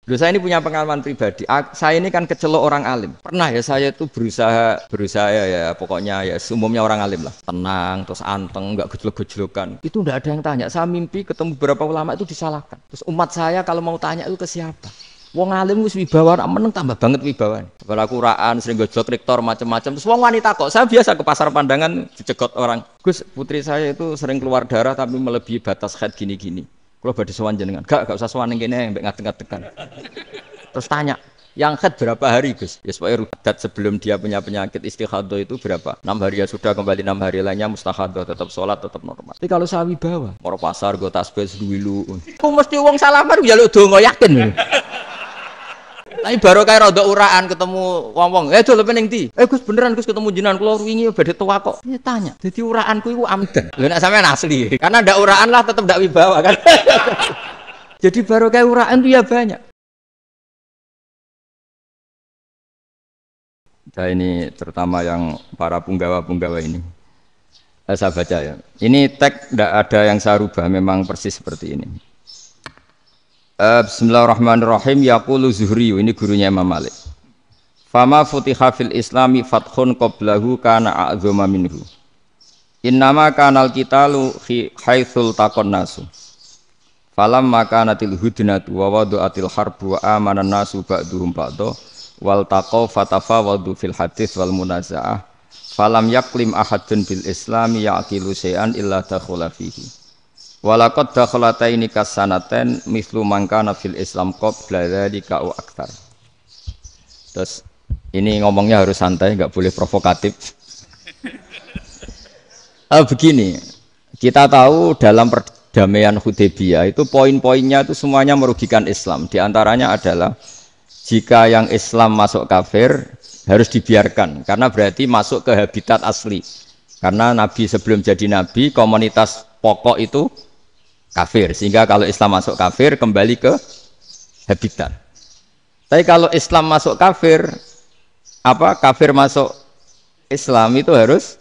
Dulu saya ini punya pengalaman pribadi. Saya ini kan kecelok orang alim. Pernah ya saya itu berusaha ya pokoknya ya umumnya orang alim lah. Tenang, terus anteng, nggak gejlok-gejlokan. Itu nggak ada yang tanya. Saya mimpi ketemu beberapa ulama itu disalahkan. Terus umat saya kalau mau tanya itu ke siapa? Wong alim wis wibawa, meneng tambah banget wibawa. Kalau aku uraan sering gojlok rektor macam-macam. Terus wong wanita kok. Saya biasa ke pasar pandangan dicegot orang. Gus, putri saya itu sering keluar darah tapi melebihi batas haid gini-gini. Kalau badhe sowan jenengan, gak usah sowan ning kene mbek ngadeg-ngadegan. Terus tanya, yang haid berapa hari Gus? Ya supaya rudat sebelum dia punya penyakit istighadah itu berapa? 6 hari ya sudah, kembali 6 hari lainnya mustahadah, tetap sholat, tetap normal. Tapi kalau saya wibawa, moro pasar go tasbih duwilu. Ku mesti wong salaman njaluk donga yakin. Tapi baru kayak rada uraan ketemu wong-wong. Dol pening ndi? Gus beneran Gus ketemu jenengan kula wingi badhe tuwa kok. Ya tanya. Dadi uraanku iku amdan. Lha nek sampean asli. Karena ndak uraan lah tetep ndak wibawa kan. Jadi baru kayak uraan itu ya banyak. Nah ini terutama yang para punggawa-punggawa ini. Saya baca ya. Ini teks ndak ada yang saya rubah, memang persis seperti ini. Bismillahirrahmanirrahim. Yaqulu Zuhri, ini gurunya Imam Malik. Fama futiha fil islami fathun qablahu kana a'zama minhu. Innama kanal qitalu haitsul taqon nasu. Falam makanatil hudnatu wa wadu'atil harbu wa amana nasu ba'duhum ba'do wal taqaw fatafawadu fil hadits wal munaza'ah. Falam yaklim ahadun bil islami yaqilu syai'an illa dakhula fihi. Walaqad dakhalataini kasanaten mislu mangkana fil Islam qabla dzalika wa aktsar. Terus ini ngomongnya harus santai, enggak boleh provokatif. Begini, kita tahu dalam perdamaian Hudaybiyah itu poin-poinnya itu semuanya merugikan Islam. Di antaranya adalah jika yang Islam masuk kafir harus dibiarkan karena berarti masuk ke habitat asli. Karena Nabi sebelum jadi Nabi komunitas pokok itu kafir, sehingga kalau Islam masuk kafir kembali ke habitat. Tapi kalau Islam masuk kafir, kafir masuk Islam itu harus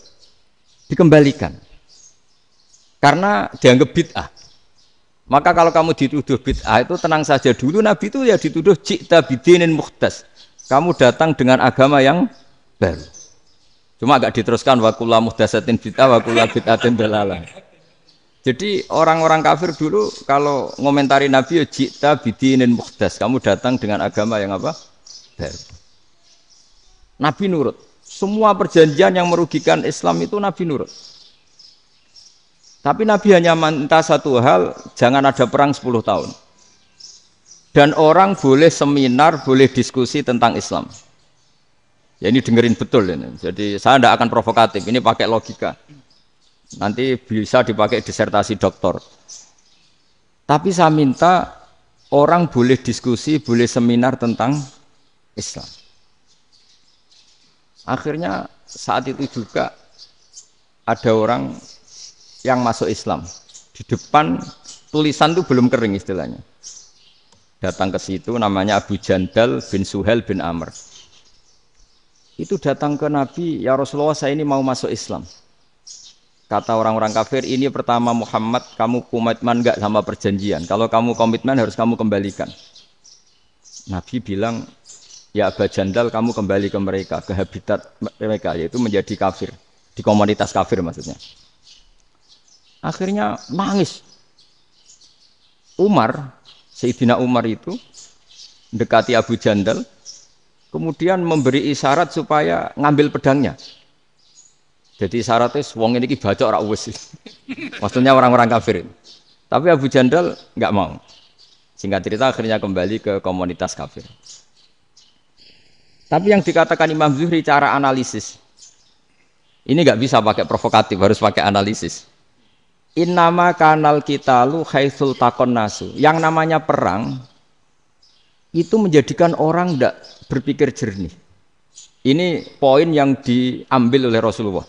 dikembalikan karena dianggap bid'ah. Maka kalau kamu dituduh bid'ah itu tenang saja dulu. Nabi itu ya dituduh ji'ta bidinin muhdas, kamu datang dengan agama yang baru. Cuma agak diteruskan wa kullu muhdatsatin bid'ah wa kullu bid'atin dalalah. Jadi orang-orang kafir dulu kalau ngomentari Nabi ya ji'ta bidinin muhdas, kamu datang dengan agama yang apa? Baru. Nabi nurut. Semua perjanjian yang merugikan Islam itu Nabi nurut. Tapi Nabi hanya minta satu hal, jangan ada perang 10 tahun. Dan orang boleh seminar, boleh diskusi tentang Islam. Ya ini dengerin betul ini. Jadi saya tidak akan provokatif, ini pakai logika. Nanti bisa dipakai disertasi doktor. Tapi saya minta orang boleh diskusi, boleh seminar tentang Islam. Akhirnya saat itu juga ada orang yang masuk Islam. Di depan tulisan itu belum kering istilahnya. Datang ke situ namanya Abu Jandal bin Suhail bin Amr. Itu datang ke Nabi, ya Rasulullah saya ini mau masuk Islam. Kata orang-orang kafir, ini pertama Muhammad, kamu komitmen enggak sama perjanjian? Kalau kamu komitmen harus kamu kembalikan. Nabi bilang, ya Abu Jandal kamu kembali ke mereka, ke habitat mereka, yaitu menjadi kafir. Di komunitas kafir maksudnya. Akhirnya nangis. Umar, Sayyidina Umar itu, mendekati Abu Jandal, kemudian memberi isyarat supaya ngambil pedangnya. Jadi syaratnya wong ini baca ora wis. Maksudnya orang-orang kafir. Tapi Abu Jandal enggak mau. Singkat cerita akhirnya kembali ke komunitas kafir. Tapi yang dikatakan Imam Zuhri cara analisis. Ini enggak bisa pakai provokatif, harus pakai analisis. Innama kanal qitalu haitsul taqon nasu. Yang namanya perang itu menjadikan orang enggak berpikir jernih. Ini poin yang diambil oleh Rasulullah.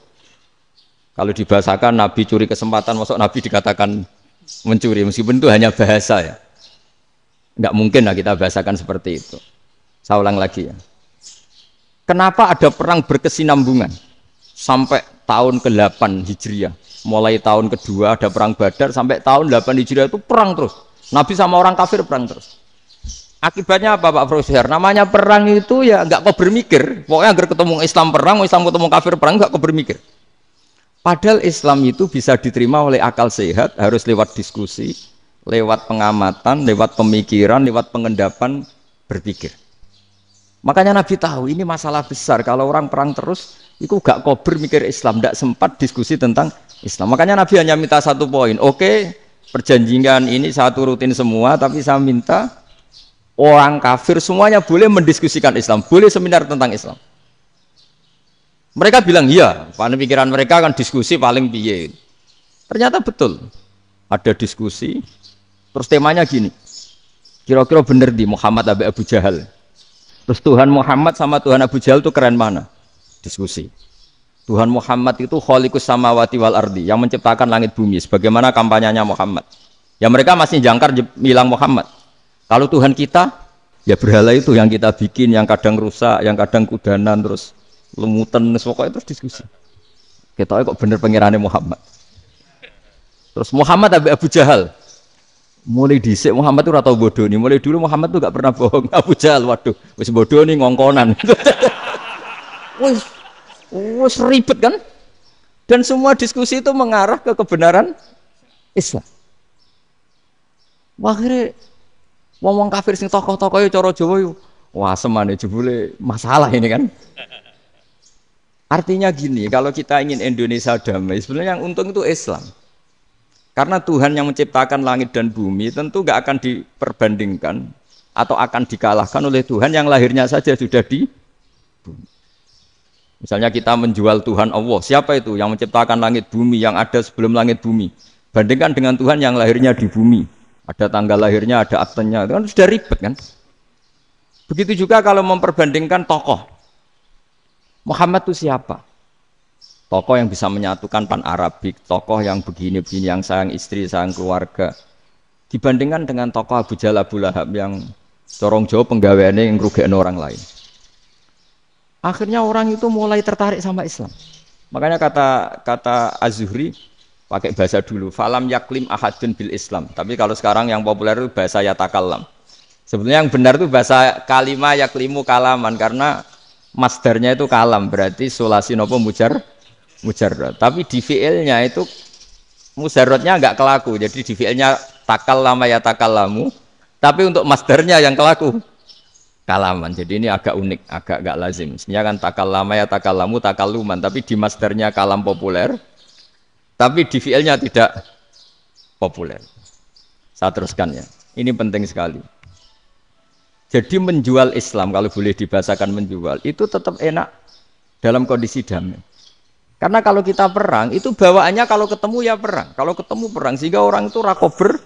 Kalau dibahasakan Nabi curi kesempatan, masuk Nabi dikatakan mencuri, meskipun itu hanya bahasa ya. Enggak mungkin lah kita bahasakan seperti itu. Saya ulang lagi ya. Kenapa ada perang berkesinambungan? Sampai tahun ke-8 Hijriah. Mulai tahun kedua ada perang Badar, sampai tahun 8 Hijriah itu perang terus. Nabi sama orang kafir perang terus. Akibatnya apa Pak Profesor? Namanya perang itu ya nggak kau bermikir. Pokoknya agar ketemu Islam perang, Islam ketemu kafir perang nggak kau bermikir. Padahal Islam itu bisa diterima oleh akal sehat, harus lewat diskusi, lewat pengamatan, lewat pemikiran, lewat pengendapan berpikir. Makanya Nabi tahu ini masalah besar. Kalau orang perang terus, itu gak kober mikir Islam, tidak sempat diskusi tentang Islam. Makanya Nabi hanya minta satu poin. Oke, perjanjian ini saya turutin semua, tapi saya minta orang kafir semuanya boleh mendiskusikan Islam, boleh seminar tentang Islam. Mereka bilang iya, pada pikiran mereka kan diskusi paling piye. Ternyata betul, ada diskusi. Terus temanya gini, kira-kira bener di Muhammad Abu Jahal. Terus Tuhan Muhammad sama Tuhan Abu Jahal itu keren mana? Diskusi. Tuhan Muhammad itu khaliqus samawati wal ardi, yang menciptakan langit bumi. Sebagaimana kampanyenya Muhammad. Ya mereka masih jangkar bilang Muhammad. Kalau Tuhan kita, ya berhala itu yang kita bikin, yang kadang rusak, yang kadang kudanan, terus lemutan, pokoknya terus diskusi. Kita kok bener pengirannya Muhammad. Terus Muhammad Abu Jahal. Mulai dhisik Muhammad itu ratau bodoh nih. Mulai dulu Muhammad tuh gak pernah bohong. Abu Jahal, waduh, wis bodoh nih ngongkonan. wis ribet kan? Dan semua diskusi itu mengarah ke kebenaran Islam. Akhirnya ngomong kafir sing tokoh-tokoh yo cara Jawa yo. Wah, semane jebule masalah ini kan. Artinya gini, kalau kita ingin Indonesia damai, sebenarnya yang untung itu Islam. Karena Tuhan yang menciptakan langit dan bumi tentu gak akan diperbandingkan atau akan dikalahkan oleh Tuhan yang lahirnya saja sudah di bumi. Misalnya kita menjual Tuhan Allah, siapa itu yang menciptakan langit bumi, yang ada sebelum langit bumi? Bandingkan dengan Tuhan yang lahirnya di bumi. Ada tanggal lahirnya, ada aktenya, itu kan sudah ribet kan? Begitu juga kalau memperbandingkan tokoh. Muhammad itu siapa? Tokoh yang bisa menyatukan pan-Arabik, tokoh yang begini-begini, yang sayang istri, sayang keluarga. Dibandingkan dengan tokoh Abu Jahal, Abu Lahab yang corong jauh penggaweannya yang ngerugikan orang lain. Akhirnya orang itu mulai tertarik sama Islam. Makanya kata Az-Zuhri, pakai bahasa dulu, falam yaklim ahadun bil Islam. Tapi kalau sekarang yang populer itu bahasa yatakallam. Sebenarnya yang benar itu bahasa kalimah yaklimu kalaman, karena masdarnya itu kalam, berarti sulasi nopo mujarrad. Tapi di fi'ilnya itu mujarradnya enggak kelaku. Jadi di fi'ilnya takallama ya takallamu, tapi untuk masdarnya yang kelaku kalaman. Jadi ini agak unik, agak enggak lazim. Sebenarnya kan takallama ya takallamu takalluman, tapi di masdarnya kalam populer, tapi di fi'ilnya tidak populer. Saya teruskan ya. Ini penting sekali. Jadi menjual Islam, kalau boleh dibahasakan menjual, itu tetap enak dalam kondisi damai. Karena kalau kita perang, itu bawaannya kalau ketemu ya perang. Kalau ketemu perang, sehingga orang itu rakober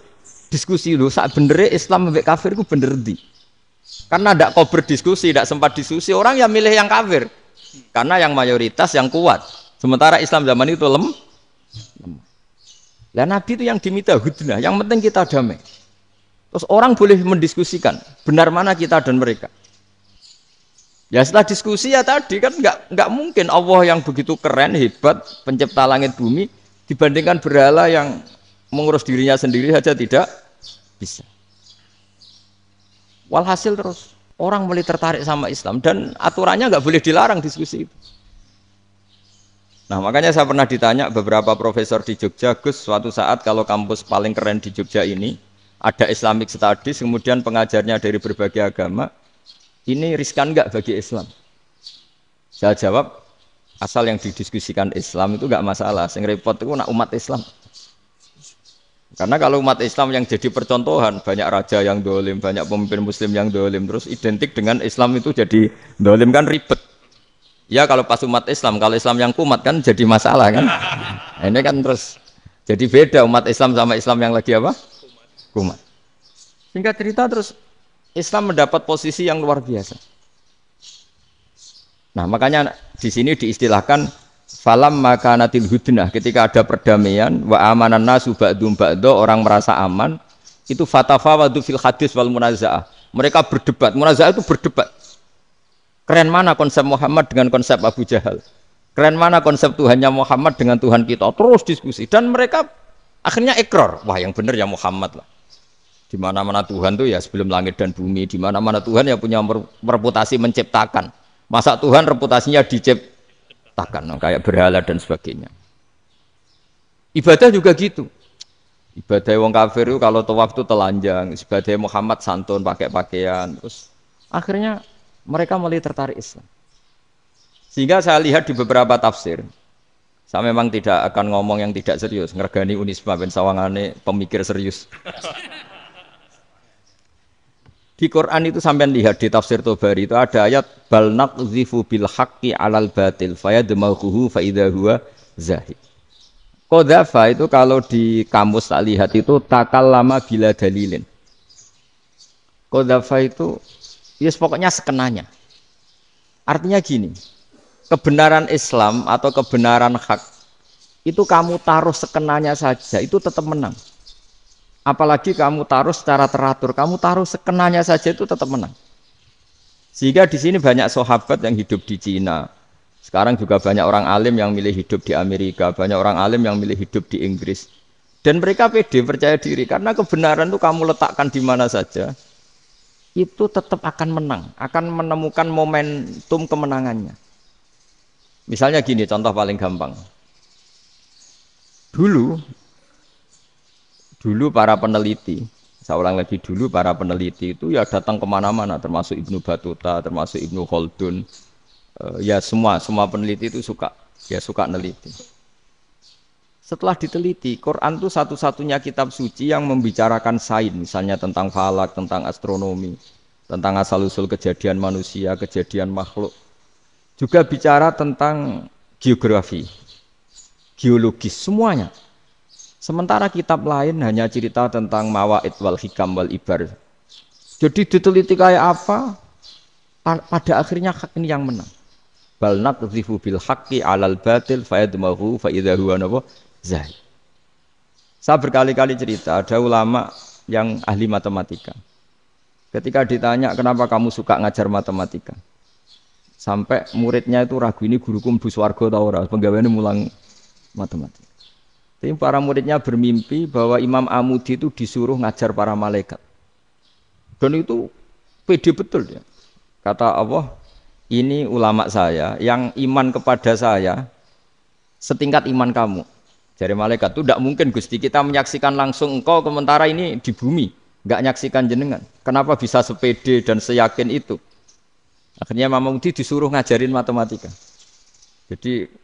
diskusi loh. Saat benernya Islam sampai kafir itu bener di. Karena tidak kober diskusi, tidak sempat diskusi, orang yang milih yang kafir. Karena yang mayoritas yang kuat. Sementara Islam zaman itu lemah. Lah Nabi itu yang diminta hudnah, yang penting kita damai. Terus orang boleh mendiskusikan benar mana kita dan mereka. Ya setelah diskusi ya tadi kan nggak mungkin Allah yang begitu keren hebat pencipta langit bumi dibandingkan berhala yang mengurus dirinya sendiri saja tidak bisa. Walhasil terus orang mulai tertarik sama Islam dan aturannya nggak boleh dilarang diskusi itu. Nah makanya saya pernah ditanya beberapa profesor di Jogja, Gus suatu saat kalau kampus paling keren di Jogja ini ada Islamic Studies, kemudian pengajarnya dari berbagai agama, ini riskan nggak bagi Islam? Saya jawab, asal yang didiskusikan Islam itu nggak masalah. Yang repot itu nak umat Islam. Karena kalau umat Islam yang jadi percontohan, banyak raja yang dolim, banyak pemimpin Muslim yang dolim, terus identik dengan Islam itu jadi dolim kan ribet. Ya kalau pas umat Islam, kalau Islam yang kumat kan jadi masalah kan. Nah, ini kan terus jadi beda umat Islam sama Islam yang lagi apa? Kumat. Singkat cerita terus Islam mendapat posisi yang luar biasa. Nah makanya di sini diistilahkan falam makanatil hudnah, ketika ada perdamaian wa amanan nasu ba'dum ba'do, orang merasa aman, itu fatafawadu fil hadis wal munazaah. Mereka berdebat, munazaah itu berdebat. Keren mana konsep Muhammad dengan konsep Abu Jahal? Keren mana konsep Tuhannya Muhammad dengan Tuhan kita? Terus diskusi dan mereka akhirnya ikrar, wah yang benar ya Muhammad lah. Di mana-mana Tuhan tuh ya sebelum langit dan bumi, di mana-mana Tuhan ya punya reputasi menciptakan. Masa Tuhan reputasinya diciptakan, kayak berhala dan sebagainya. Ibadah juga gitu. Ibadah wong kafir itu kalau tawaf itu telanjang, ibadah Muhammad santun pakai pakaian, terus akhirnya mereka mulai tertarik Islam. Sehingga saya lihat di beberapa tafsir, saya memang tidak akan ngomong yang tidak serius, ngergani Unisba ben sawangane pemikir serius. Di Quran itu sampean lihat di tafsir Tobari itu ada ayat bal naqzifu bil haqqi 'alal batil fayadmaghuhu fa idza huwa zahid. Qadzafa itu kalau di kamus tak lihat itu takallama bila dalilin. Qadzafa itu ya pokoknya sekenanya. Artinya gini, kebenaran Islam atau kebenaran hak itu kamu taruh sekenanya saja itu tetap menang. Apalagi kamu taruh secara teratur, kamu taruh sekenanya saja itu tetap menang. Sehingga di sini banyak sahabat yang hidup di Cina. Sekarang juga banyak orang alim yang milih hidup di Amerika, banyak orang alim yang milih hidup di Inggris. Dan mereka pede, percaya diri, karena kebenaran itu kamu letakkan di mana saja, itu tetap akan menang, akan menemukan momentum kemenangannya. Misalnya gini, contoh paling gampang. Dulu para peneliti, saya ulang lagi dulu para peneliti itu ya datang kemana-mana, termasuk Ibnu Battuta, termasuk Ibnu Khaldun. Ya semua peneliti itu suka neliti. Setelah diteliti, Quran itu satu-satunya kitab suci yang membicarakan sains, misalnya tentang falak, tentang astronomi, tentang asal-usul kejadian manusia, kejadian makhluk. Juga bicara tentang geografi, geologis, semuanya. Sementara kitab lain hanya cerita tentang mawaid wal hikam wal ibar. Jadi diteliti kayak apa, pada akhirnya hak ini yang menang. Bal naqdhifu bil haqqi 'alal batil fayadmaghu fa idza huwa zahid. Saya berkali-kali cerita, ada ulama yang ahli matematika. Ketika ditanya kenapa kamu suka ngajar matematika, sampai muridnya itu ragu, ini guruku mlebu swarga ta ora, penggaweane mulang matematika. Tapi para muridnya bermimpi bahwa Imam Amudi itu disuruh ngajar para malaikat. Dan itu pede betul dia. Kata Allah, ini ulama saya yang iman kepada saya setingkat iman kamu. Jadi malaikat itu tidak mungkin Gusti kita menyaksikan langsung engkau sementara ini di bumi, nggak nyaksikan jenengan. Kenapa bisa sepede dan seyakin itu? Akhirnya Imam Amudi disuruh ngajarin matematika. Jadi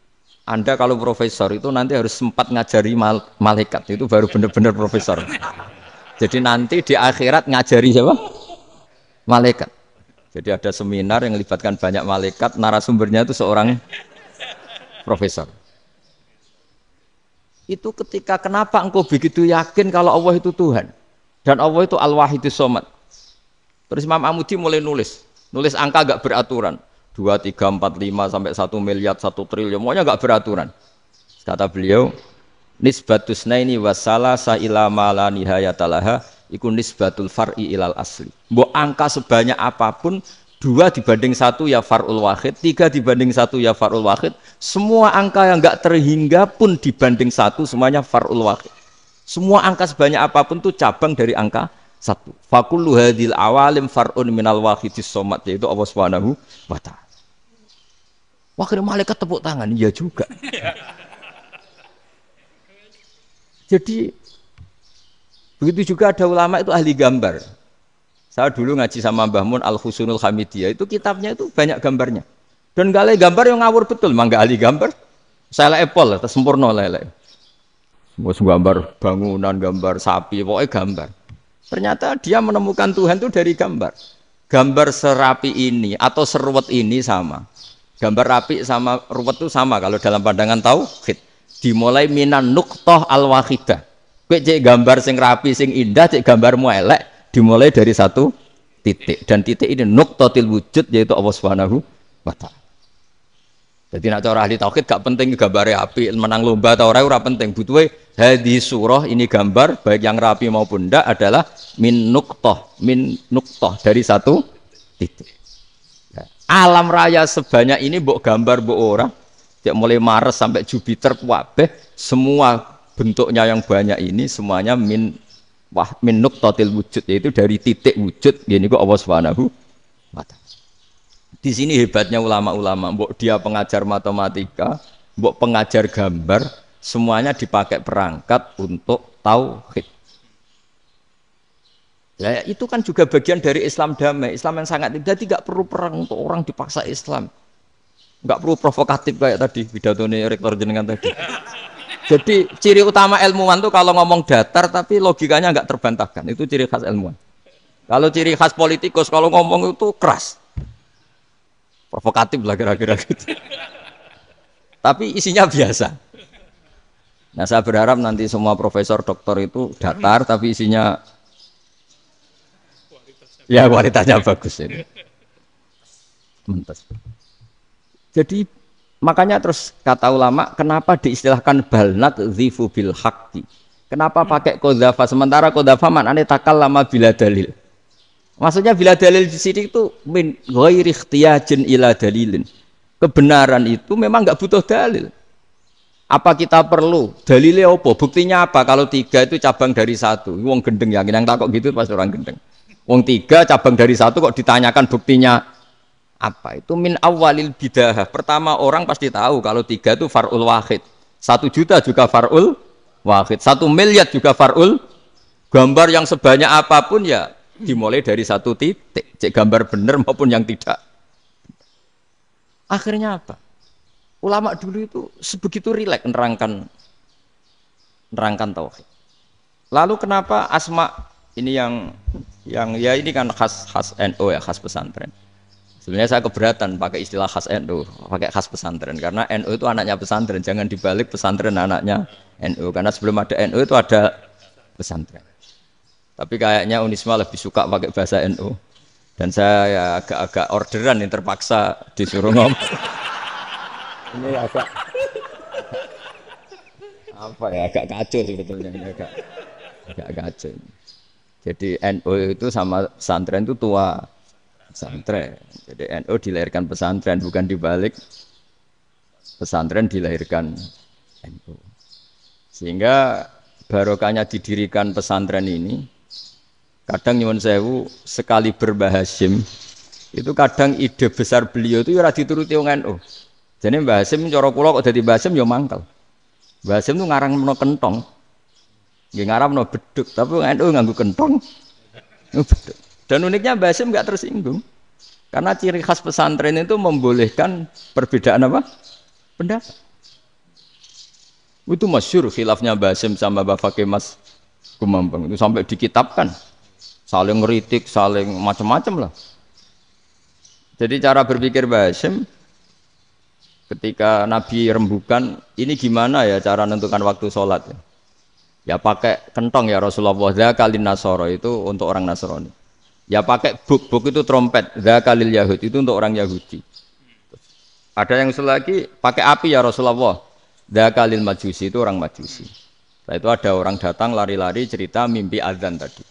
Anda kalau profesor itu nanti harus sempat ngajari malaikat, itu baru benar-benar profesor. Jadi nanti di akhirat ngajari siapa? Malaikat. Jadi ada seminar yang melibatkan banyak malaikat, narasumbernya itu seorang profesor. Itu ketika kenapa engkau begitu yakin kalau Allah itu Tuhan dan Allah itu Al-Wahidus Shomad. Terus Imam Amudi mulai nulis angka gak beraturan. 2, 3, 4, 5 sampai 1 miliar, 1 triliun, semuanya gak beraturan. Kata beliau, nisbatus naini wasalasa ila ma la nihayatalaha iku nisbatul far'i ilal asli. Mbok angka sebanyak apapun, 2 dibanding 1 ya far'ul wahid, 3 dibanding 1 ya far'ul wahid, semua angka yang enggak terhingga pun dibanding 1 semuanya far'ul wahid. Semua angka sebanyak apapun itu cabang dari angka 1. Fakullu hadil awalim far'un minal wahidis somad, yaitu Allah Subhanahu wa ta'ala. Wakil malaikat tepuk tangan, iya juga. Jadi begitu juga ada ulama itu ahli gambar. Saya dulu ngaji sama Mbah Mun Al-Husunul Hamidiyah, itu kitabnya itu banyak gambarnya. Dan gale gambar yang ngawur betul, mangga ahli gambar. Saya Apple, sempurna lele. Semua gambar bangunan, gambar sapi, pokoknya gambar. Ternyata dia menemukan Tuhan itu dari gambar. Gambar serapi ini atau seruwet ini sama. Gambar rapi sama ruwet itu sama kalau dalam pandangan tauhid. Dimulai minan nuqtah al-wahidah. Kowe cek gambar sing rapi sing indah, cek gambarmu elek, dimulai dari 1 titik. Dan titik ini nuqtatil wujud, yaitu Allah Subhanahu wa ta'ala. Jadi nak cara ahli tauhid gak penting gambare apik, menang lomba atau ora penting. Butuhe hadis surah ini gambar baik yang rapi maupun ndak adalah min nuqtah dari 1 titik. Alam raya sebanyak ini mbok gambar mbok ora, cek mulai Mars sampai Jupiter kabeh semua bentuknya yang banyak ini semuanya min Wah min nuqtatil wujud, yaitu dari titik wujud gini kok Allah Subhanahu wa ta'ala. Di sini hebatnya ulama-ulama, mbok dia pengajar matematika, mbok pengajar gambar, semuanya dipakai perangkat untuk tauhid. Ya, itu kan juga bagian dari Islam damai, Islam yang sangat tidak perlu perang untuk orang dipaksa Islam. Enggak perlu provokatif kayak tadi pidatonya rektor jenengan tadi. Jadi ciri utama ilmuwan tuh kalau ngomong datar tapi logikanya enggak terbantahkan. Itu ciri khas ilmuwan. Kalau ciri khas politikus kalau ngomong itu keras. Provokatif lah kira-kira gitu. Tapi isinya biasa. Nah, saya berharap nanti semua profesor doktor itu datar tapi isinya ya kualitasnya bagus ini. Mantap. Jadi makanya terus kata ulama, kenapa diistilahkan balnat dzifu bil haqqi? Kenapa pakai qadzafa sementara qadzafa maknane takallama bila dalil? Maksudnya bila dalil di sini itu min ghairi ikhtiyajin ila dalilin. Kebenaran itu memang enggak butuh dalil. Apa kita perlu dalilnya apa? Buktinya apa? Kalau 3 itu cabang dari 1. Wong gendeng yang takok gitu pas orang gendeng. Wong 3 cabang dari 1 kok ditanyakan buktinya apa? Itu min awalil bidah. Pertama orang pasti tahu kalau 3 itu far'ul wahid. 1 juta juga far'ul wahid. 1 miliar juga far'ul. Gambar yang sebanyak apapun ya dimulai dari 1 titik. Cek gambar benar maupun yang tidak. Akhirnya apa? Ulama dulu itu sebegitu rileks nerangkan tauhid. Lalu kenapa asma ini yang ya ini kan khas NU ya, khas pesantren. Sebenarnya saya keberatan pakai istilah khas NU, pakai khas pesantren karena NU itu anaknya pesantren, jangan dibalik pesantren anaknya NU karena sebelum ada NU itu ada pesantren. Tapi kayaknya Unisma lebih suka pakai bahasa NU dan saya ya agak-agak orderan yang terpaksa disuruh ngomong. Ini agak apa ya, agak kacau sebetulnya ini agak kacau. Jadi NU itu sama pesantren itu tua pesantren. Jadi NU dilahirkan pesantren, bukan dibalik pesantren dilahirkan NU. Sehingga barokahnya didirikan pesantren ini, kadang nyuwun sewu sekali Mbah Hasyim itu kadang ide besar beliau itu ora dituruti wong NU. Jadi Mbah Hasyim cara kula kok dadi Mbah Hasyim ya mangkel. Mbah Hasyim itu ngarangno kentong. Nggih ngaramno beduk, tapi NU nganggo kentong. Beduk. Dan uniknya Mbah Hasyim enggak tersinggung. Karena ciri khas pesantren itu membolehkan perbedaan apa? Pendapat. Itu masyhur khilafnya Mbah Hasyim sama Mbah Fakih Mas Kumambang itu sampai dikitabkan. Saling ngeritik, saling macam-macam lah. Jadi cara berpikir Mbah Hasyim ketika Nabi rembukan, ini gimana ya cara menentukan waktu sholat ya? Ya pakai kentong ya Rasulullah, dzakalin nasara itu untuk orang Nasrani. Ya pakai buk itu trompet, dzakalil Yahud itu untuk orang Yahudi. Ada yang usul lagi pakai api ya Rasulullah, dzakalil Majusi itu orang Majusi. Setelah itu ada orang datang lari-lari cerita mimpi azan tadi.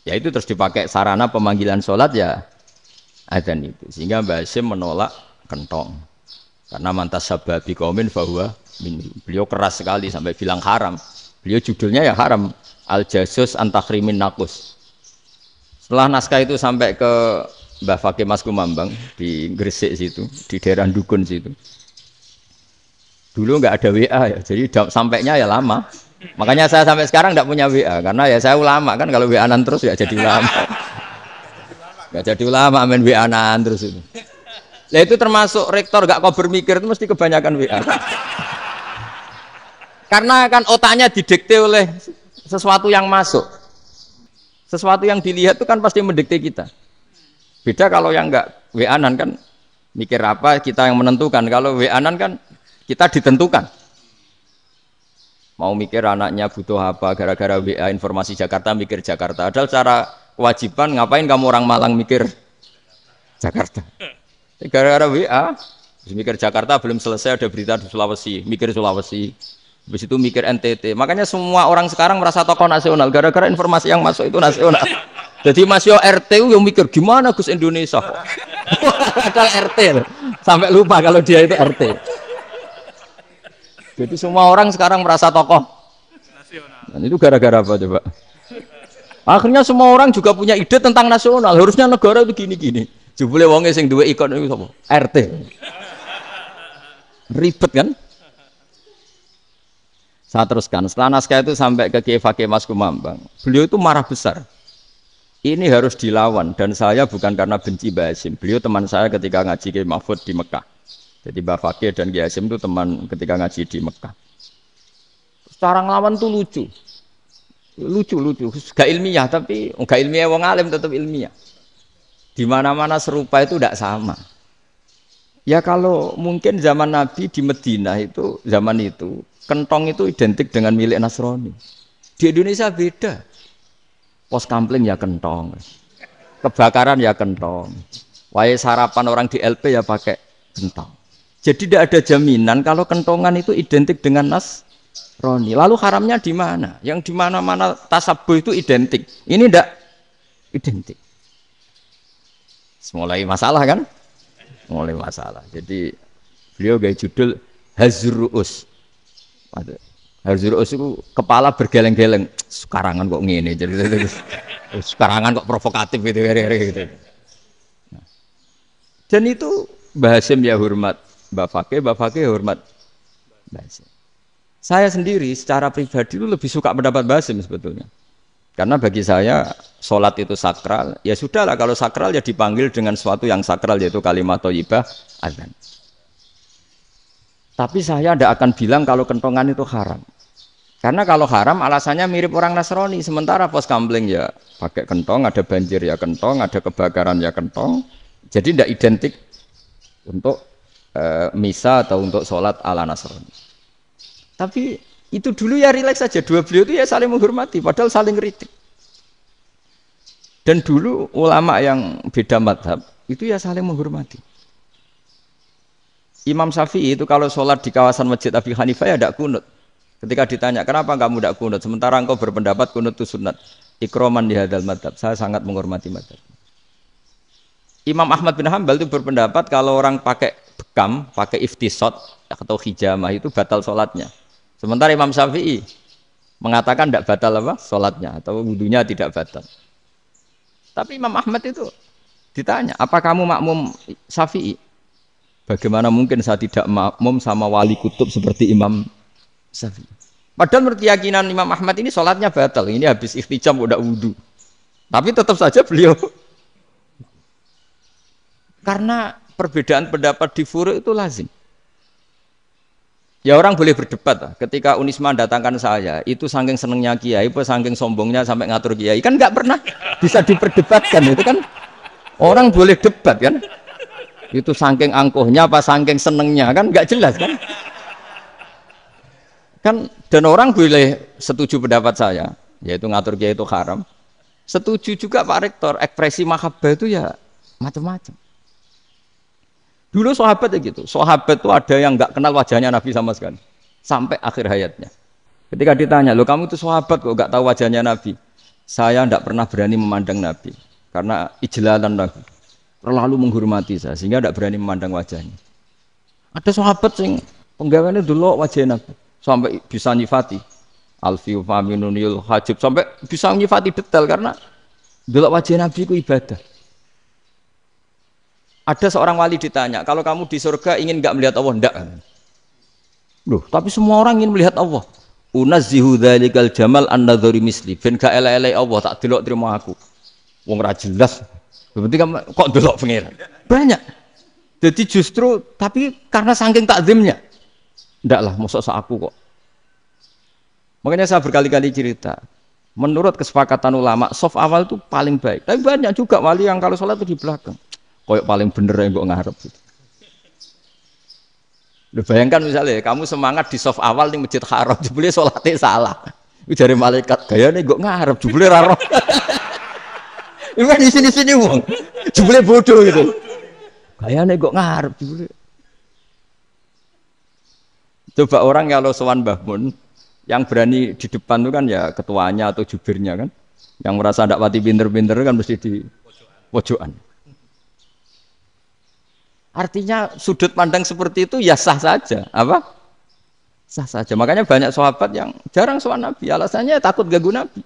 Ya itu terus dipakai sarana pemanggilan sholat ya azan itu. Sehingga Mbah Hasyim menolak kentong. Karena mantas sababi qaumin fahuwa minhum. Beliau keras sekali sampai bilang haram. Beliau judulnya ya haram. Al-Jasus Antakhrimin Nakus. Setelah naskah itu sampai ke Mbah Fakih Mas Kumambang di Gresik situ, di daerah Dukun situ. Dulu nggak ada WA ya, jadi sampainya ya lama. Makanya saya sampai sekarang nggak punya WA karena ya saya ulama kan, kalau WA-an terus ya jadi ulama. Nggak jadi ulama main WA-an terus itu. Nah itu termasuk rektor gak kau bermikir itu mesti kebanyakan WA. Karena kan otaknya didikte oleh sesuatu yang masuk. Sesuatu yang dilihat itu kan pasti mendikte kita. Beda kalau yang enggak WA-an kan mikir apa kita yang menentukan. Kalau WA-an kan kita ditentukan. Mau mikir anaknya butuh apa gara-gara WA informasi Jakarta mikir Jakarta. Padahal secara kewajiban ngapain kamu orang Malang mikir Jakarta. Gara-gara WA, mikir Jakarta belum selesai ada berita di Sulawesi, mikir Sulawesi, habis itu mikir NTT. Makanya semua orang sekarang merasa tokoh nasional gara-gara informasi yang masuk itu nasional. Jadi Mas Yo RT yang mikir gimana Gus Indonesia kok. Padahal RT loh. Sampai lupa kalau dia itu RT. Jadi semua orang sekarang merasa tokoh Itu gara-gara apa coba? Akhirnya semua orang juga punya ide tentang nasional. Harusnya negara itu gini-gini. Jebule wonge sing duwe ikon itu sapa? RT. Ribet kan? Saya teruskan. Setelah naskah itu sampai ke Kiai Fakih Mas Kumambang. Beliau itu marah besar. Ini harus dilawan dan saya bukan karena benci Mbah Hasyim. Beliau teman saya ketika ngaji Kiai Mahfud di Mekah. Jadi Mbah Fakih dan Kiai Hasyim itu teman ketika ngaji di Mekah. Cara ngelawan tuh lucu. Lucu. Gak ilmiah tapi gak ilmiah wong alim tetap ilmiah. Di mana-mana serupa itu tidak sama. Ya kalau mungkin zaman Nabi di Madinah itu zaman itu kentong itu identik dengan milik Nasrani. Di Indonesia beda. Pos kampling ya kentong, kebakaran ya kentong, wae sarapan orang di LP ya pakai kentong. Jadi tidak ada jaminan kalau kentongan itu identik dengan Nasrani. Lalu haramnya di mana? Yang di mana-mana tasabuh itu identik. Ini tidak identik. Mulai masalah kan? Mulai masalah. Jadi beliau gaya judul Hazruus. Hazruus itu kepala bergeleng-geleng. Sekarangan kok ngene jadi sekarangan kok provokatif gitu. Dan itu Mbah Hasyim ya hormat Mbah Fakih hormat Mbah Hasyim. Saya sendiri secara pribadi itu lebih suka pendapat Mbah Hasyim sebetulnya. Karena bagi saya sholat itu sakral. Ya sudahlah kalau sakral ya dipanggil dengan sesuatu yang sakral yaitu kalimat thayyibah azan. Tapi saya tidak akan bilang kalau kentongan itu haram. Karena kalau haram alasannya mirip orang Nasrani. Sementara pos kampling ya pakai kentong, ada banjir ya kentong, ada kebakaran ya kentong. Jadi tidak identik untuk misa atau untuk sholat ala Nasrani. Tapi itu dulu ya rileks saja. Dua beliau itu ya saling menghormati, padahal saling kritik. Dan dulu ulama yang beda madhab itu ya saling menghormati. Imam Syafi'i itu kalau sholat di kawasan Masjid Abi Hanifah ya tidak kunut. Ketika ditanya, kenapa kamu tidak kunut? Sementara engkau berpendapat kunut itu sunat. Ikroman di hadal madhab. Saya sangat menghormati madhab. Imam Ahmad bin Hanbal itu berpendapat kalau orang pakai bekam, pakai iftisot atau hijamah itu batal sholatnya. Sementara Imam Syafi'i mengatakan tidak batal apa? Sholatnya atau wudunya tidak batal. Tapi Imam Ahmad itu ditanya, apa kamu makmum Syafi'i? Bagaimana mungkin saya tidak makmum sama wali kutub seperti Imam Syafi'i? Padahal menurut keyakinan Imam Ahmad ini sholatnya batal. Ini habis ikhtijam udah wudu. Tapi tetap saja beliau. Karena perbedaan pendapat di furu' itu lazim. Ya orang boleh berdebat. Ketika Unisma datangkan saya, itu saking senengnya kiai, saking sombongnya sampai ngatur kiai. Kan nggak pernah bisa diperdebatkan. Itu kan orang boleh debat kan. Itu saking angkuhnya apa saking senengnya kan nggak jelas kan. Kan dan orang boleh setuju pendapat saya, yaitu ngatur kiai itu haram. Setuju juga Pak Rektor, ekspresi mahabbah itu ya macam-macam. Dulu sahabat ya gitu, sahabat itu ada yang nggak kenal wajahnya Nabi sama sekali sampai akhir hayatnya. Ketika ditanya, lo kamu itu sahabat kok nggak tahu wajahnya Nabi? Saya tidak pernah berani memandang Nabi karena ijlalan Nabi, terlalu menghormati saya sehingga tidak berani memandang wajahnya. Ada sahabat yang penggawaannya dulu wajah Nabi. Sampai bisa nyifati alfiu faminunil hajib sampai bisa nyifati detail karena delok wajah Nabi itu ibadah. Ada seorang wali ditanya, kalau kamu di surga ingin enggak melihat Allah? Enggak. Loh, tapi semua orang ingin melihat Allah. Unazzihu dzalikal jamal an-nadhari misli. Ben gak elek-elek Allah tak delok terima aku. Wong ra jelas. Berarti kok delok pengiran. Banyak. Jadi justru tapi karena saking takzimnya. Enggak lah, mosok aku kok. Makanya saya berkali-kali cerita, menurut kesepakatan ulama, soft awal itu paling baik. Tapi banyak juga wali yang kalau sholat itu di belakang. Koyok paling bener yang kok ngarep. Lu bayangkan misalnya, kamu semangat di soft awal di Masjid Haram, jebule sholatnya salah. Itu dari malaikat, gayanya kok ngarep, jebule raro. Itu kan di sini-sini wong, jebule bodoh gitu. Gayanya kok ngarep, jebule. Coba orang kalau sowan Mbah Mun, yang berani di depan itu kan ya ketuanya atau jubirnya kan, yang merasa tidak pati pinter-pinter kan mesti di pojokan. Artinya sudut pandang seperti itu ya sah saja, apa? sah saja. Makanya banyak sahabat yang jarang sowan Nabi, alasannya takut ganggu Nabi.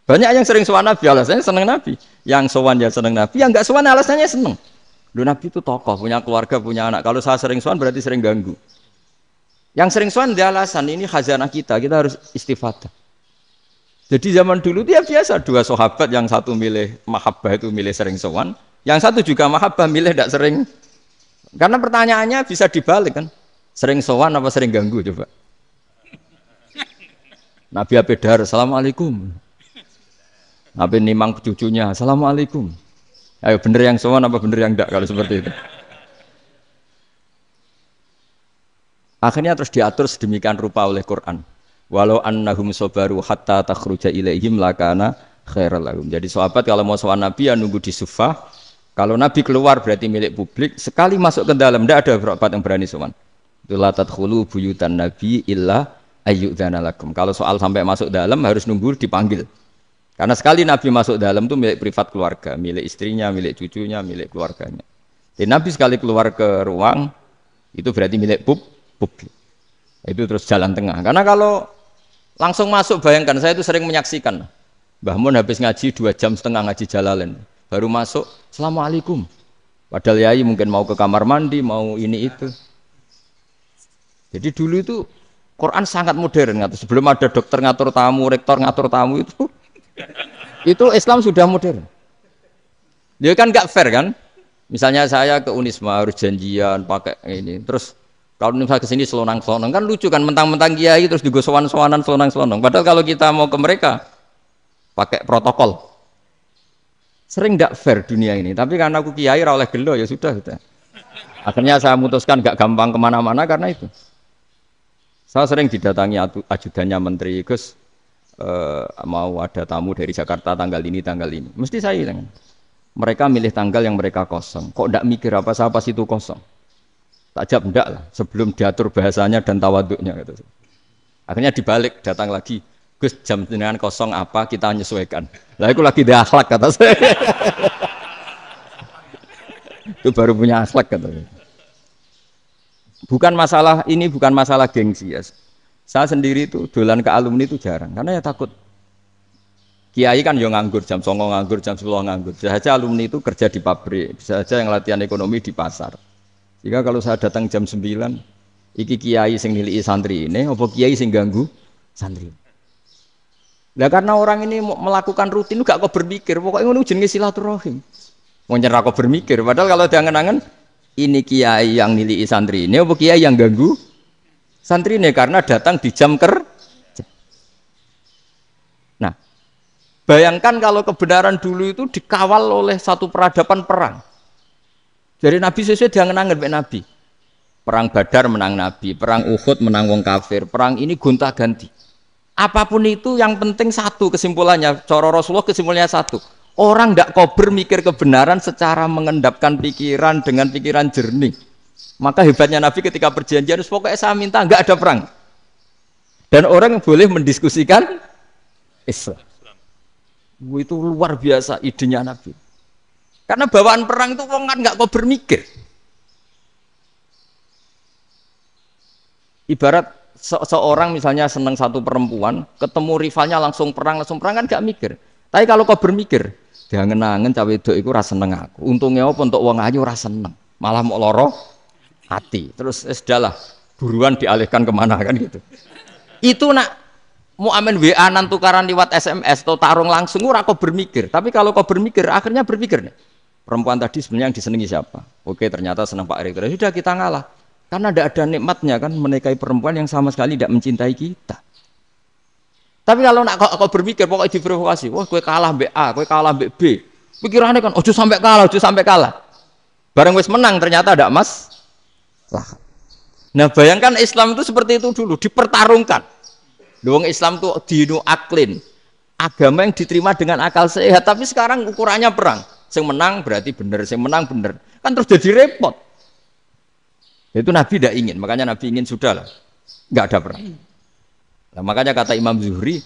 Banyak yang sering sowan Nabi, alasannya seneng Nabi. Yang sowan ya seneng Nabi, yang enggak sowan alasannya seneng. Lu Nabi itu tokoh, punya keluarga, punya anak. Kalau saya sering sowan berarti sering ganggu. Yang sering sowan dia alasan ini khazanah kita harus istifadah. Jadi zaman dulu dia biasa dua sahabat, yang satu milih mahabbah itu milih sering sowan, yang satu juga mahabbah milih tidak sering. Karena pertanyaannya bisa dibalik kan, sering sowan apa sering ganggu coba. Nabi Abedar, assalamualaikum. Nabi nimang cucunya, assalamualaikum. Ayo bener yang sowan apa bener yang enggak kalau seperti itu. Akhirnya terus diatur sedemikian rupa oleh Quran. Walau annahum sabaru hatta takhruja ilaihim lakana khairal lahum. Jadi sahabat kalau mau sowan Nabi ya nunggu di sufah. Kalau Nabi keluar berarti milik publik. Sekali masuk ke dalam tidak ada sahabat yang berani sowan. La tadkhulu buyutan nabi illa ayyudzana lakum. Kalau soal sampai masuk dalam harus nunggu dipanggil. Karena sekali Nabi masuk dalam itu milik privat keluarga, milik istrinya, milik cucunya, milik keluarganya. Jadi Nabi sekali keluar ke ruang itu berarti milik publik. Itu terus jalan tengah. Karena kalau langsung masuk, bayangkan saya itu sering menyaksikan Mbah Mun habis ngaji 2,5 jam ngaji Jalalain, baru masuk assalamualaikum, padahal yai mungkin mau ke kamar mandi, mau ini itu. Jadi dulu itu Quran sangat modern, sebelum ada dokter ngatur tamu, rektor ngatur tamu itu Islam sudah modern. Dia kan gak fair kan, misalnya saya ke Unisma harus janjian pakai ini, terus kalau misalnya kesini selonang-selonang kan lucu kan, mentang-mentang kiai terus juga sowan-sowanan selonang-selonang. Padahal kalau kita mau ke mereka pakai protokol. Sering tidak fair dunia ini. Tapi karena aku kiai ra oleh gelo ya sudah. Akhirnya saya memutuskan gak gampang kemana-mana karena itu. Saya sering didatangi ajudannya menteri, Gus mau ada tamu dari Jakarta tanggal ini. Mesti saya bilang, mereka milih tanggal yang mereka kosong. Kok tidak mikir apa pas itu kosong? Tak jawab enggak lah, sebelum diatur bahasanya dan tawaduknya gitu. Akhirnya dibalik, datang lagi, Gus jam dengan kosong apa kita menyesuaikan. Lah itu lagi dia akhlak kata saya. Itu baru punya akhlak kata saya. Bukan masalah gengsi ya. Saya sendiri itu dolan ke alumni itu jarang, karena ya takut. Kiai kan yo nganggur, jam 09.00 nganggur, jam 10 nganggur. Bisa saja alumni itu kerja di pabrik, bisa saja yang latihan ekonomi di pasar. Jika kalau saya datang jam 9, iki kiai sing nilai santri ini, apa kiai sing ganggu santri. Nah karena orang ini melakukan rutin, gak kok berpikir, pokoknya ngono jenenge silaturahim. Mau nyerah kok berpikir, padahal kalau diangen-angen, ini kiai yang nilai santri ini, apa kiai yang ganggu santri ini karena datang di jam kerja. Nah, bayangkan kalau kebenaran dulu itu dikawal oleh satu peradaban perang. Jadi Nabi sesuai diangen-angen Pak Nabi. Perang Badar menang Nabi, perang Uhud menang wong kafir, perang ini gonta-ganti. Apapun itu yang penting satu kesimpulannya, cara Rasulullah kesimpulannya satu. Orang tidak kober mikir kebenaran secara mengendapkan pikiran dengan pikiran jernih. Maka hebatnya Nabi ketika perjanjian, pokoknya saya minta nggak ada perang. Dan orang boleh mendiskusikan Islam. Itu luar biasa idenya Nabi. Karena bawaan perang itu orang kan nggak kok bermikir. Ibarat seorang misalnya senang satu perempuan, ketemu rivalnya langsung perang kan nggak mikir. Tapi kalau kau bermikir, jangan-jangan cawe wedok iku ra seneng aku. Untungnya apa untuk wong ayu ra seneng, malah mau loro hati. Terus sudahlah, buruan dialihkan kemana kan gitu. Itu nak mau amen WA nan tukaran lewat SMS atau tarung langsung ora kau bermikir. Tapi kalau kau bermikir, akhirnya berpikir nih. Perempuan tadi sebenarnya yang disenangi siapa? Oke, ternyata senang Pak Rektor. Sudah kita ngalah. Karena tidak ada nikmatnya kan menikahi perempuan yang sama sekali tidak mencintai kita. Tapi kalau nak kau berpikir pokoknya diprovokasi, wah kue kalah mbek A, kue kalah mbek B. Pikirannya kan, ojo sampai kalah. Bareng wis menang ternyata ada emas. Nah bayangkan Islam itu seperti itu dulu, dipertarungkan. Doang Islam itu dinu aklin, agama yang diterima dengan akal sehat. Tapi sekarang ukurannya perang. Sing menang berarti bener, sing menang bener. Kan terus jadi repot. Itu Nabi tidak ingin, makanya Nabi ingin sudah lah, nggak ada perang. Nah, makanya kata Imam Zuhri,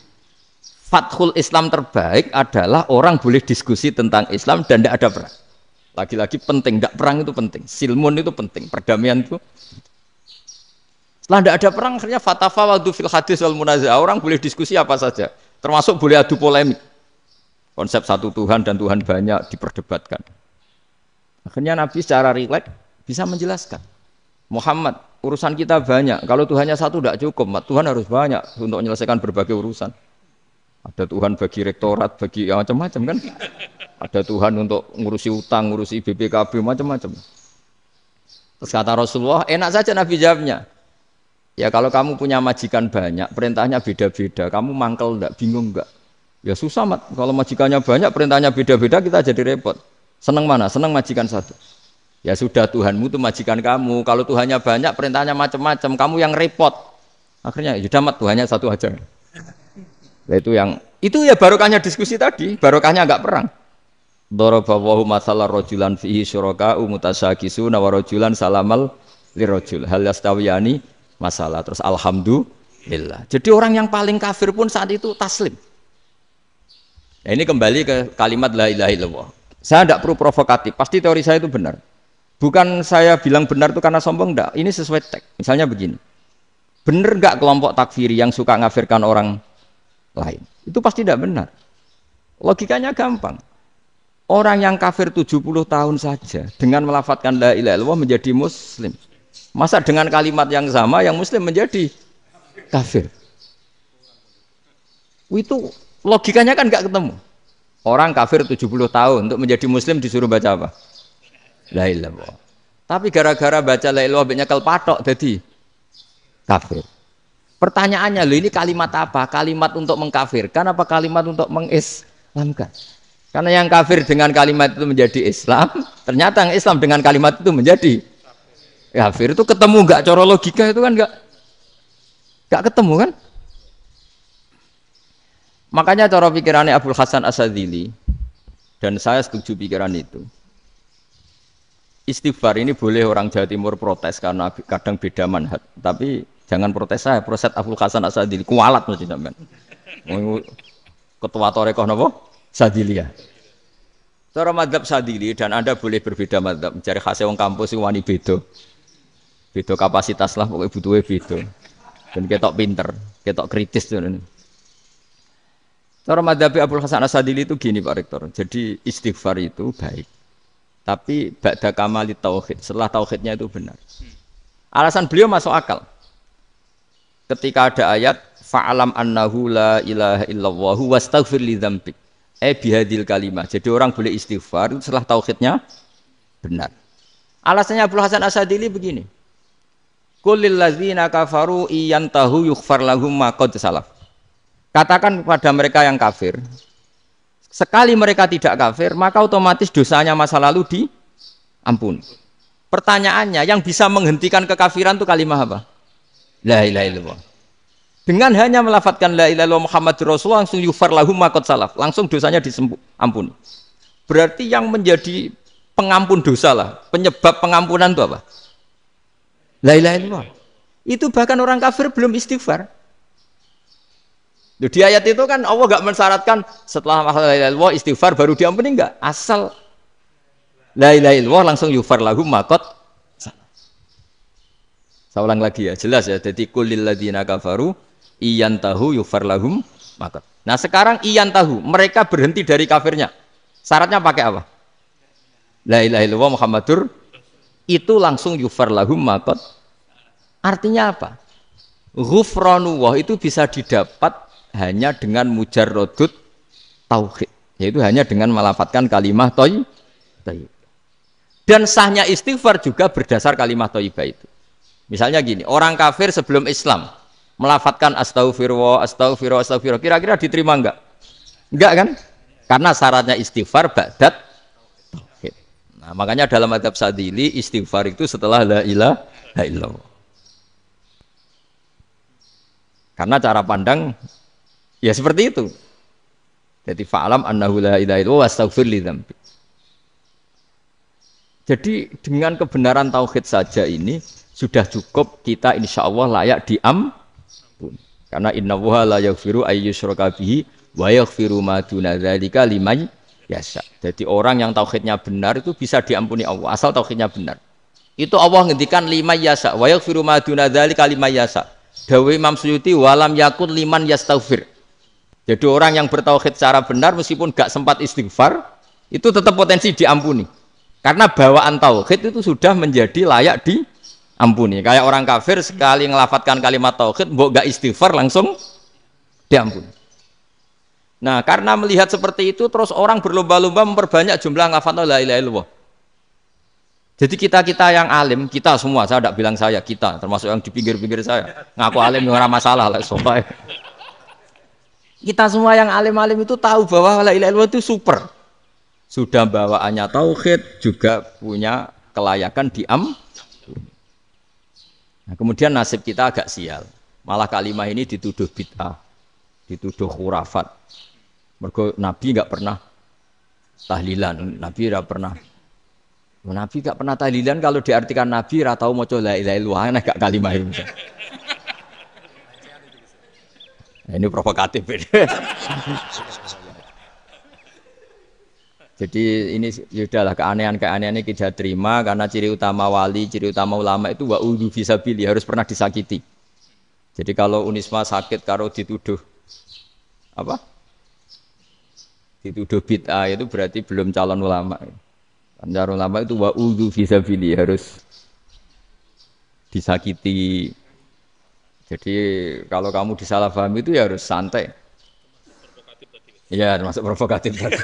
fathul Islam terbaik adalah orang boleh diskusi tentang Islam dan tidak ada perang. Lagi-lagi penting, tidak perang itu penting. Silmun itu penting, perdamaian itu. Setelah tidak ada perang, akhirnya fatafawadu fil hadis wal munazah. Orang boleh diskusi apa saja, termasuk boleh adu polemik. Konsep satu Tuhan dan Tuhan banyak diperdebatkan. Akhirnya Nabi secara rileks bisa menjelaskan. Muhammad, urusan kita banyak. Kalau Tuhannya satu tidak cukup, Tuhan harus banyak untuk menyelesaikan berbagai urusan. Ada Tuhan bagi rektorat, bagi macam-macam kan. Ada Tuhan untuk ngurusi utang, ngurusi BPKB, macam-macam. Terus kata Rasulullah, enak saja Nabi jawabnya. Ya kalau kamu punya majikan banyak, perintahnya beda-beda, kamu mangkel enggak, bingung enggak? Ya susah mat, kalau majikannya banyak, perintahnya beda-beda, kita jadi repot. Senang mana? Senang majikan satu. Ya sudah, Tuhanmu itu majikan kamu. Kalau Tuhannya banyak, perintahnya macam-macam, kamu yang repot. Akhirnya sudah mat, Tuhannya satu aja. Nah, itu ya barokahnya diskusi tadi, barokahnya enggak perang. Daraballahu mathalan rajulan fihi syuraka'u mutasyakisuna wa rajulan salamal lirajul hal yastawiyani masalah. Terus alhamdulillah. Jadi orang yang paling kafir pun saat itu taslim. Nah, ini kembali ke kalimat la ilaha illallah. Saya tidak perlu provokatif, pasti teori saya itu benar. Bukan saya bilang benar itu karena sombong, enggak. Ini sesuai teks. Misalnya begini. Benar enggak kelompok takfiri yang suka ngafirkan orang lain? Itu pasti tidak benar. Logikanya gampang. Orang yang kafir 70 tahun saja dengan melafadzkan la ilaha illallah menjadi muslim. Masa dengan kalimat yang sama yang muslim menjadi kafir? Itu logikanya kan enggak ketemu. Orang kafir 70 tahun untuk menjadi muslim disuruh baca apa? La ilaha illallah. Tapi gara-gara baca la ilaha illallah nyekel patok jadi kafir. Pertanyaannya, loh ini kalimat apa? Kalimat untuk mengkafirkan apa kalimat untuk mengislamkan? Karena yang kafir dengan kalimat itu menjadi Islam, ternyata yang Islam dengan kalimat itu menjadi kafir. Itu ketemu enggak cara logika itu kan enggak ketemu kan? Makanya cara pikirannya Abul Hasan Asyadzili, dan saya setuju pikiran itu. Istighfar ini boleh orang Jawa Timur protes karena kadang beda manhaj, tapi jangan protes saya, protes Abul Hasan Asyadzili kualat mesti sampean. Ketua Torekoh napa? Sadiliyah. Cara madzhab Sadili dan Anda boleh berbeda madzhab, mencari khasnya wong kampus sing wani beda. Beda kapasitas lah pokoknya butuhnya beda. Dan ketok pinter, ketok kritis tuh. Cara madzhab Abul Hasan Asyadzili itu gini Pak Rektor. Jadi istighfar itu baik. Tapi ba'da kamali tauhid, setelah tauhidnya itu benar. Alasan beliau masuk akal. Ketika ada ayat fa'alam annahu la ilaha illallah wastaghfir li dzambik. Bihadil kalimah. Jadi orang boleh istighfar itu setelah tauhidnya benar. Alasannya Abul Hasan Asyadzili begini. Qul lil ladzina kafaru iyantahu yughfar lahum ma qad salaf. Katakan kepada mereka yang kafir, sekali mereka tidak kafir, maka otomatis dosanya masa lalu diampuni. Pertanyaannya, yang bisa menghentikan kekafiran itu kalimat apa? La ilaha illallah. Dengan hanya melafadzkan la ilaha illallah Muhammadur Rasulullah langsung yughfar lahum ma qad salaf, langsung dosanya diampuni. Berarti yang menjadi pengampun dosa lah, penyebab pengampunan itu apa? La ilaha illallah. Itu bahkan orang kafir belum istighfar. Di ayat itu kan Allah enggak mensyaratkan setelah la ilaha illallah istighfar baru diampuni, enggak. Asal la ilaha illallah langsung yughfar lahum ma qad salaf. Saya ulang lagi ya, jelas ya. Jadi kulil ladzina kafaru iyantahu yughfar lahum ma qad. Nah, sekarang iyantahu, mereka berhenti dari kafirnya. Syaratnya pakai apa? La ilaha illallah Muhammadur, itu langsung yughfar lahum ma qad. Artinya apa? Ghufranullah itu bisa didapat hanya dengan mujarrodut tauhid, yaitu hanya dengan melafadzkan kalimat thayyibah. Dan sahnya istighfar juga berdasar kalimat thayyibah itu. Misalnya gini, orang kafir sebelum Islam melafadzkan astaghfirullah, astaghfirullah, astaghfirullah, kira-kira diterima enggak? Enggak kan? Karena syaratnya istighfar ba'dat tauhid. Nah, makanya dalam madzhab Sadili istighfar itu setelah la ilaha illallah. Karena cara pandang ya seperti itu. Jadi fa'alam annahu la ilaha illallah wastaghfir li dzambi. Jadi dengan kebenaran tauhid saja ini sudah cukup kita insya Allah layak diampun. Karena innallaha la yaghfiru ayyusyraka bihi wa yaghfiru ma duna dzalika liman yasha. Jadi orang yang tauhidnya benar itu bisa diampuni Allah asal tauhidnya benar. Itu Allah ngendikan lima yasa wa yaghfiru ma duna dzalika lima yasa. Dawe Imam Suyuti walam yakun liman yastaghfir. Jadi orang yang bertauhid secara benar meskipun gak sempat istighfar itu tetap potensi diampuni. Karena bawaan tauhid itu sudah menjadi layak diampuni. Kayak orang kafir sekali ngelafatkan kalimat tauhid mbok gak istighfar langsung diampuni. Nah, karena melihat seperti itu terus orang berlomba-lomba memperbanyak jumlah ngelafatkan la ilaha illallah. Jadi kita yang alim, kita semua, saya tidak bilang saya, kita, termasuk yang di pinggir-pinggir saya, ngaku alim yang orang masalah lah, soalnya. Kita semua yang alim-alim itu tahu bahwa la ilaha illallah itu super. Sudah bawaannya tauhid, juga punya kelayakan Nah, kemudian nasib kita agak sial. Malah kalimat ini dituduh bid'ah, dituduh khurafat. Mergo Nabi enggak pernah tahlilan, Nabi enggak pernah. Nabi enggak pernah tahlilan kalau diartikan Nabi ora tau maca la ilaha illallah nek gak kalimat ini. Ini provokatif. Jadi ini sudahlah keanehan-keanehan ini kita terima karena ciri utama wali, ciri utama ulama itu wa'udhu fisabili harus pernah disakiti. Jadi kalau Unisma sakit kalau dituduh apa? Dituduh bid'ah itu berarti belum calon ulama. Calon ulama itu wa'udhu fisabili harus disakiti. Jadi kalau kamu disalahpahami itu ya harus santai. Iya, termasuk provokatif tadi.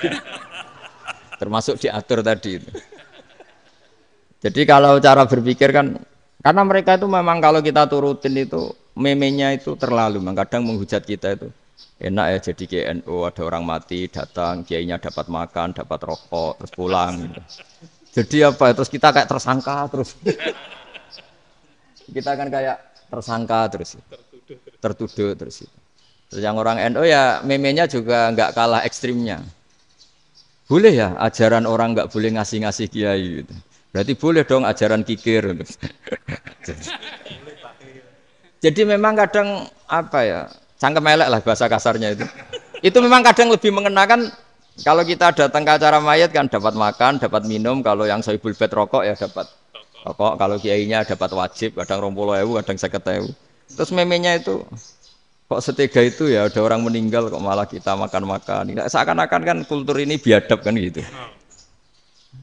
Termasuk diatur tadi itu. Jadi kalau cara berpikir kan, karena mereka itu memang kalau kita turutin itu memenya itu terlalu, kadang menghujat kita itu. Enak ya jadi KNU, ada orang mati datang, kiainya dapat makan, dapat rokok, terus pulang. Gitu. Jadi apa? Terus kita kayak tersangka terus. Kita kan kayak tersangka terus, tertuduh terus. Terus yang orang NU ya memenya juga nggak kalah ekstrimnya. Boleh ya ajaran orang nggak boleh ngasih-ngasih kiai gitu. Berarti boleh dong ajaran kikir. Jadi memang kadang apa ya, cangkem elek lah bahasa kasarnya itu. Itu memang kadang lebih mengenakan kalau kita datang ke acara mayat kan dapat makan, dapat minum. Kalau yang sohibul bed rokok ya dapat rokok. Kalau kiainya dapat wajib, kadang 20.000, kadang 50.000. Terus memenya itu kok setega itu ya ada orang meninggal kok malah kita makan-makan. Seakan-akan kan kultur ini biadab kan gitu.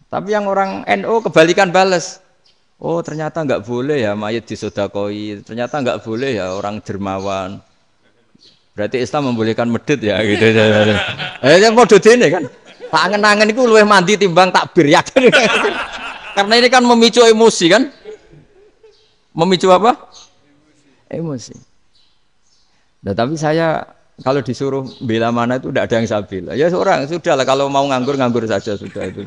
Tapi yang orang NU kebalikan bales. Oh ternyata nggak boleh ya mayat disodakoi. Ternyata nggak boleh ya orang dermawan. Berarti Islam membolehkan medit ya gitu. Yang podo dene kan. Tak angen-angen iku luwih mandi timbang takbir ya. Karena ini kan memicu emosi kan. Memicu apa? Emosi. Nah, tapi saya kalau disuruh bela mana itu tidak ada yang saya bela. Ya seorang sudahlah kalau mau nganggur saja sudah itu.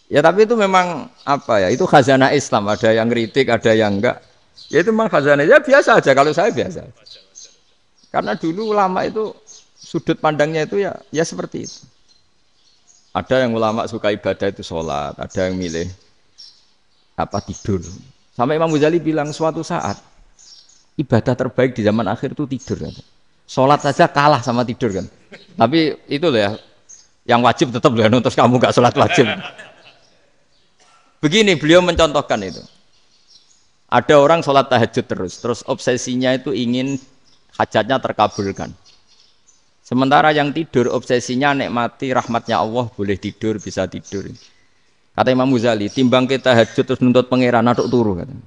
Ya tapi itu memang apa ya? Itu khazanah Islam. Ada yang kritik, ada yang enggak. Ya itu memang khazanah. Ya biasa aja kalau saya biasa. Karena dulu ulama itu sudut pandangnya itu ya seperti itu. Ada yang ulama suka ibadah itu sholat, ada yang milih apa tidur. Sampai Imam Ghazali bilang suatu saat ibadah terbaik di zaman akhir itu tidur kan. Sholat saja kalah sama tidur kan. Tapi itu loh ya, yang wajib tetap loh, terus kamu gak sholat wajib. Begini beliau mencontohkan itu. Ada orang sholat tahajud terus obsesinya itu ingin hajatnya terkabulkan. Sementara yang tidur obsesinya nikmati rahmatnya Allah, boleh tidur, bisa tidur. Kata Imam Ghazali, timbang kita tahajud terus nuntut pangeran aduk turu katanya.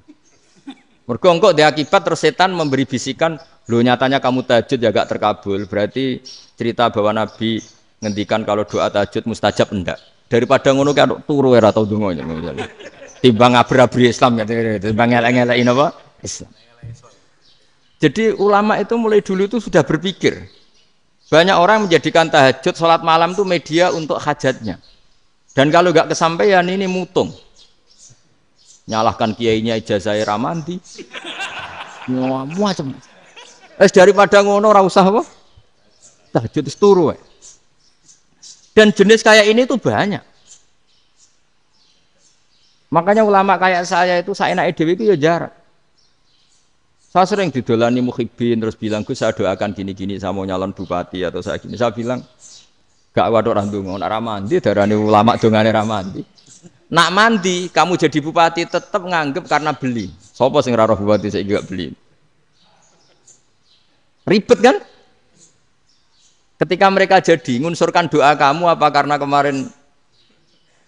Mergo engko dia akibat terus setan memberi bisikan, lho nyatanya kamu tahajud ya gak terkabul. Berarti cerita bahwa Nabi ngendikan kalau doa tahajud mustajab enggak. Daripada ngono kan turu ora tau donga misalnya. Timbang abri-abri Islam ya, timbang elek-elekin apa? Islam. Jadi ulama itu mulai dulu itu sudah berpikir. Banyak orang menjadikan tahajud salat malam itu media untuk hajatnya. Dan kalau enggak kesampaian ini mutung. Nyalahkan kiainya ijazah ramandi. Macam. Daripada ngono ora usah apa? Tahajud turu. Dan jenis kayak ini tuh banyak. Makanya ulama kayak saya itu saenake dhewe itu ya jarak. Saya sering didolani muhibbin terus bilang, "Gus, saya doakan gini-gini saya mau nyalon bupati atau saya gini." Saya bilang, "Gak waduh ra ndonga, ora mandi darane ulama dongane ra mandi." Nak mandi kamu jadi bupati tetap nganggep karena beli. Sopo sing ora roh bupati saya juga beli. Ribet kan? Ketika mereka jadi ngunsurkan doa kamu apa karena kemarin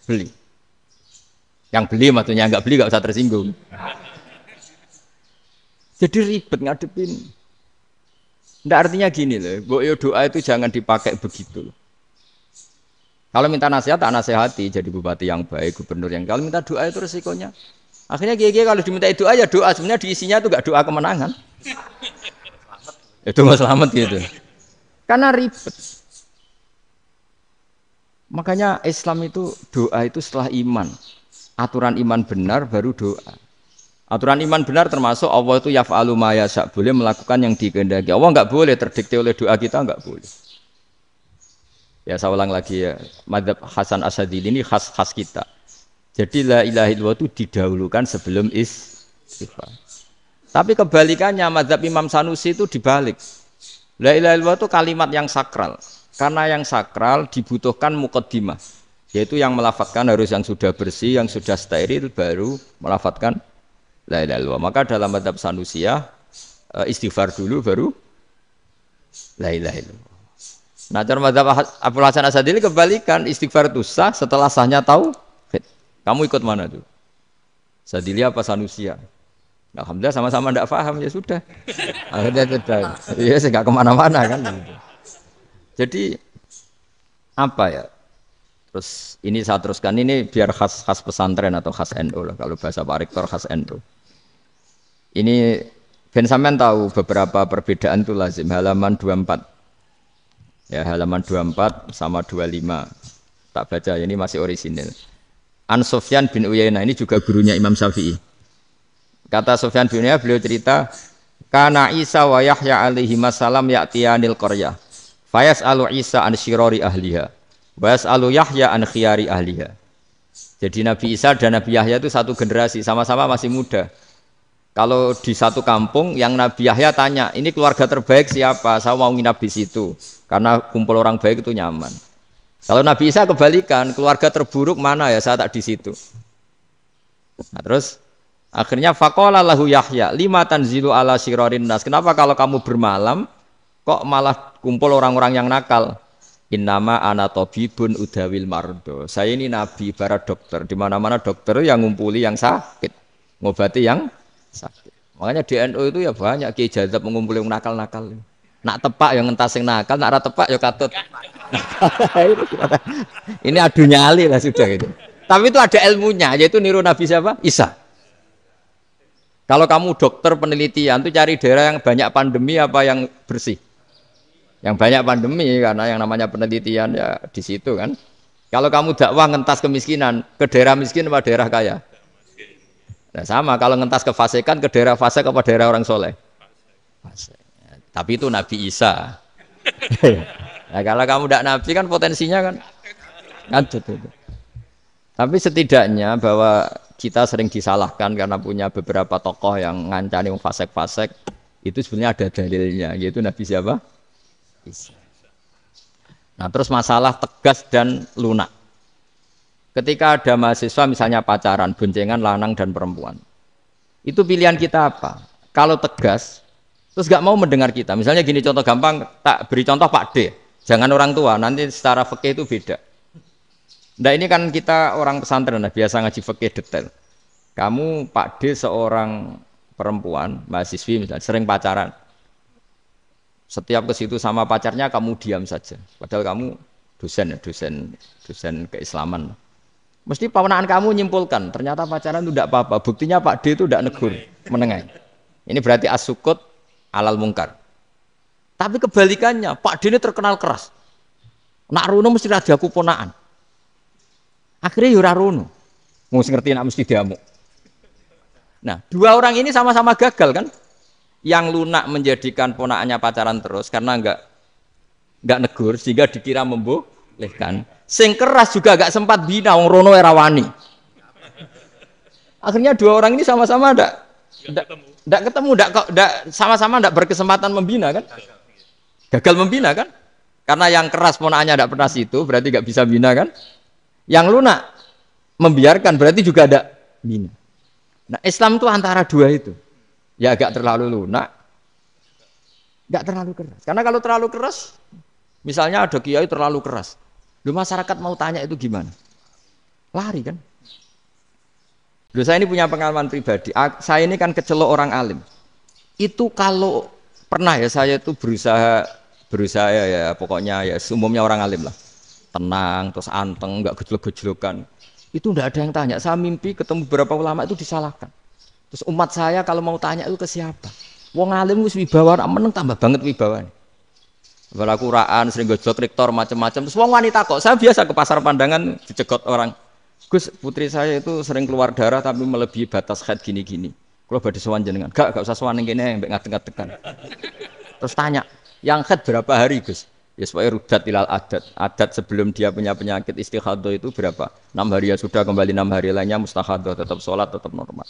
beli? Yang beli maksudnya enggak beli enggak usah tersinggung. Jadi ribet ngadepin. Nggak artinya gini loh, doa itu jangan dipakai begitu loh. Kalau minta nasihat, tak nasihati jadi bupati yang baik, gubernur yang. Kalau minta doa itu resikonya. Akhirnya kiai kalau diminta doa ya doa, sebenarnya diisinya itu enggak doa kemenangan. Itu nggak selamat gitu. Karena ribet. Makanya Islam itu doa itu setelah iman. Aturan iman benar baru doa. Aturan iman benar termasuk Allah itu yaf'alu ma yasha, boleh melakukan yang dikehendaki. Allah enggak boleh terdikte oleh doa kita, enggak boleh. Ya saya ulang lagi ya, madzhab Hasan Asyadzili ini khas kita. Jadi la ilaha illallah itu didahulukan sebelum istighfar. Tapi kebalikannya madzhab Imam Sanusi itu dibalik. La ilaha illallah itu kalimat yang sakral. Karena yang sakral dibutuhkan muqaddimah, yaitu yang melafadzkan harus yang sudah bersih, yang sudah steril baru melafadzkan la ilaha illallah. Maka dalam madzhab Sanusiyah istighfar dulu baru la ilaha illallah. Nah, cara madzhab Abdul Hasan Asyadzili kebalikan, istighfar itu sah setelah sahnya tauhid. Kamu ikut mana tuh? Asyadzili apa Sanusiyah? Alhamdulillah sama-sama tidak paham ya sudah. Akhirnya sudah. Iya, saya nggak kemana-mana kan. Jadi apa ya? Terus ini saya teruskan ini biar khas pesantren atau khas NU lah. Kalau bahasa Pak Rektor khas NU. Ini Ben sampean tahu beberapa perbedaan itu lazim. Halaman 24. Ya, halaman 24 sama 25. Tak baca, ini masih orisinil. An Sufyan bin Uyainah, ini juga gurunya Imam Syafi'i. Kata Sufyan bin Uyainah, beliau cerita, kana Isa wa Yahya alaihi masalam ya'tiyanil qaryah. Fayas'alu Isa an syirari ahliha. Wa yas'alu Yahya an khiyari ahliha. Jadi Nabi Isa dan Nabi Yahya itu satu generasi, sama-sama masih muda. Kalau di satu kampung yang Nabi Yahya tanya, ini keluarga terbaik siapa? Saya mau nginap di situ. Karena kumpul orang baik itu nyaman. Kalau Nabi Isa kebalikan, keluarga terburuk mana ya? Saya tak di situ. Nah, terus akhirnya faqala lahu Yahya, lima tanzilu ala syirarin nas. Kenapa kalau kamu bermalam kok malah kumpul orang-orang yang nakal? Innama ana tabibun udawil mardo. Saya ini nabi ibarat dokter. Di mana-mana dokter yang ngumpuli yang sakit, ngobati yang sakit. Makanya di NU itu ya banyak kiai jazab mengumpuli yang nakal-nakal. Nak tepak yang ngentas yang nakal, nak ra tepak ya katut. Ini adu nyali lah sudah gitu. Tapi itu ada ilmunya, yaitu niru Nabi siapa? Isa. Kalau kamu dokter penelitian itu cari daerah yang banyak pandemi apa yang bersih? Yang banyak pandemi, karena yang namanya penelitian ya di situ kan. Kalau kamu dakwah ngentas kemiskinan, ke daerah miskin apa daerah kaya? Nah sama, kalau ngentas kefasikan, ke daerah fasik apa daerah orang soleh? Fasik. Tapi itu Nabi Isa. Nah, kalau kamu tidak Nabi kan potensinya kan ngacut itu. Tapi setidaknya bahwa kita sering disalahkan karena punya beberapa tokoh yang ngancani fasik-fasik, itu sebenarnya ada dalilnya, yaitu Nabi siapa? Isa. Nah terus masalah tegas dan lunak. Ketika ada mahasiswa misalnya pacaran, boncengan lanang dan perempuan, itu pilihan kita apa? Kalau tegas, terus gak mau mendengar kita. Misalnya gini contoh gampang, tak beri contoh Pak D. Jangan orang tua, nanti secara fikih itu beda. Nah ini kan kita orang pesantren, biasa ngaji fikih detail. Kamu Pak D seorang perempuan, mahasiswi misalnya, sering pacaran. Setiap ke situ sama pacarnya kamu diam saja. Padahal kamu dosen keislaman. Mesti pamanaan kamu nyimpulkan, ternyata pacaran itu tidak apa-apa. Buktinya Pak D itu tidak negur, menengahi. Ini berarti as-sukut alal mungkar. Tapi kebalikannya, Pak D ini terkenal keras. Nak runo mesti rajaku ponaan. Akhirnya yura runo. Mesti ngerti nak mesti diamuk. Nah, dua orang ini sama-sama gagal kan? Yang lunak menjadikan ponaannya pacaran terus karena enggak negur sehingga dikira membolehkan. Sing keras juga enggak sempat bina wong rono era wani. Akhirnya dua orang ini sama-sama enggak ketemu, sama-sama enggak berkesempatan membina kan? Gagal membina kan? Karena yang keras ponaannya enggak pernah situ, berarti enggak bisa bina kan? Yang lunak membiarkan berarti juga ada bina. Nah, Islam itu antara dua itu. Ya agak terlalu lunak, enggak terlalu keras. Karena kalau terlalu keras, misalnya ada kiai terlalu keras. Lu masyarakat mau tanya itu gimana? Lari kan? Loh, saya ini punya pengalaman pribadi. Saya ini kan kecelok orang alim. Itu kalau pernah ya saya itu berusaha ya pokoknya ya umumnya orang alim lah. Tenang, terus anteng, enggak gejlok-gejlokan. Itu enggak ada yang tanya. Saya mimpi ketemu beberapa ulama itu disalahkan. Terus umat saya kalau mau tanya itu ke siapa? Wong alim wis wibawa, meneng tambah banget wibawa. Bala Quran sering gojlok rektor macam-macam. Terus wong wanita kok. Saya biasa ke pasar pandangan dicegot orang. Gus, putri saya itu sering keluar darah tapi melebihi batas haid gini-gini. Kalau badhe sowan jenengan, gak usah sowan ning kene mbek ngadeg-ngadegan. Terus tanya, yang haid berapa hari, Gus? Ya supaya rudat ilal adat. Adat sebelum dia punya penyakit istihadah itu berapa? 6 hari ya sudah, kembali 6 hari lainnya mustahadah, tetap sholat, tetap normal.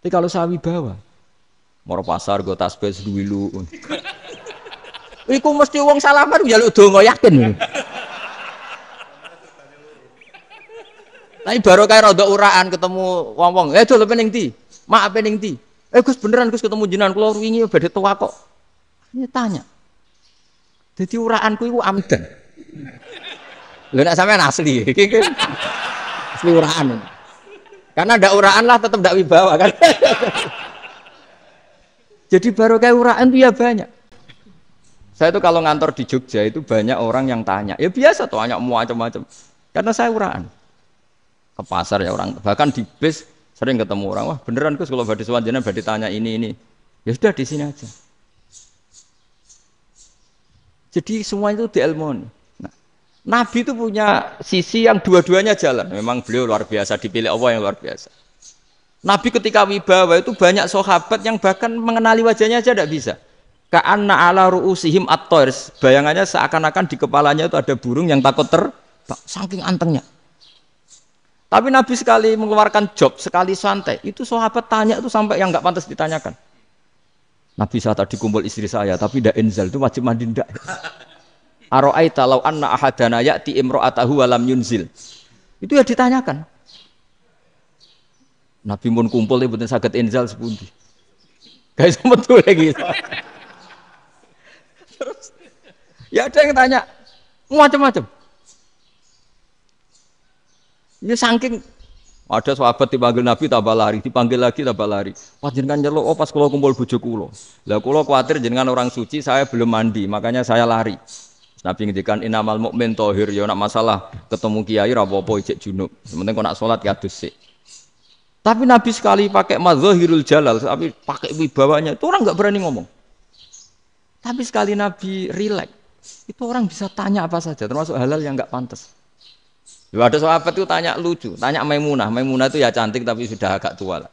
Tapi kalau saya wibawa, mau pasar gue tasbih seduwilu. Iku mesti wong salaman njaluk donga yakin. Tapi baru kayak rada uraan ketemu wong-wong. Dol pening ndi? Mak pening ndi? Gus beneran Gus ketemu jenengan kula wingi badhe tua kok. Ini tanya. Jadi uraanku itu amdan. Lho nek sampean asli, iki asli uraan. Karena ndak uraan lah tetap ndak wibawa kan. Jadi baru kayak uraan itu ya banyak. Saya itu kalau ngantor di Jogja itu banyak orang yang tanya. Ya biasa tuh tanya macam-macam. Karena saya uraan. Ke pasar ya orang, bahkan di bis sering ketemu orang. Wah beneran Gus kalau badhe sowan jenengan badhe tanya ini. Ya sudah di sini aja. Jadi semua itu diilmoni. Nah, Nabi itu punya sisi yang dua-duanya jalan. Memang beliau luar biasa, dipilih Allah yang luar biasa. Nabi ketika wibawa itu banyak sahabat yang bahkan mengenali wajahnya aja tidak bisa. Ka'anna ala ru'usihim at-thair. Bayangannya seakan-akan di kepalanya itu ada burung yang takut terbang. Saking antengnya. Tapi Nabi sekali mengeluarkan job, sekali santai, itu sahabat tanya itu sampai yang nggak pantas ditanyakan. Nabi saat tadi kumpul istri saya, tapi tidak enzal itu wajib mandi ndak. Aro'aita law anna ahadana ya'ti imra'atahu wa lam yunzil. Itu ya ditanyakan. Nabi pun kumpul ya betul saged enzal sepundi. Guys betul lagi. Terus ya ada yang tanya macam-macam. Ini saking ada sahabat dipanggil Nabi tambah lari, dipanggil lagi tambah lari. Pas jenengan nyeluk, oh pas kula kumpul bojo kula. Lah kula kuwatir jenengan orang suci, saya belum mandi, makanya saya lari. Nabi ngendikan innamal mukmin thahir, ya nak masalah ketemu kiai ra apa-apa ijek junub. Sementing kok nak salat ya adus sik. Tapi Nabi sekali pakai madzahirul jalal, tapi pakai wibawanya, itu orang enggak berani ngomong. Tapi sekali Nabi rileks, itu orang bisa tanya apa saja, termasuk halal yang enggak pantas. Ada sahabat itu tanya lucu, tanya Maimunah. Maimunah itu ya cantik tapi sudah agak tua lah.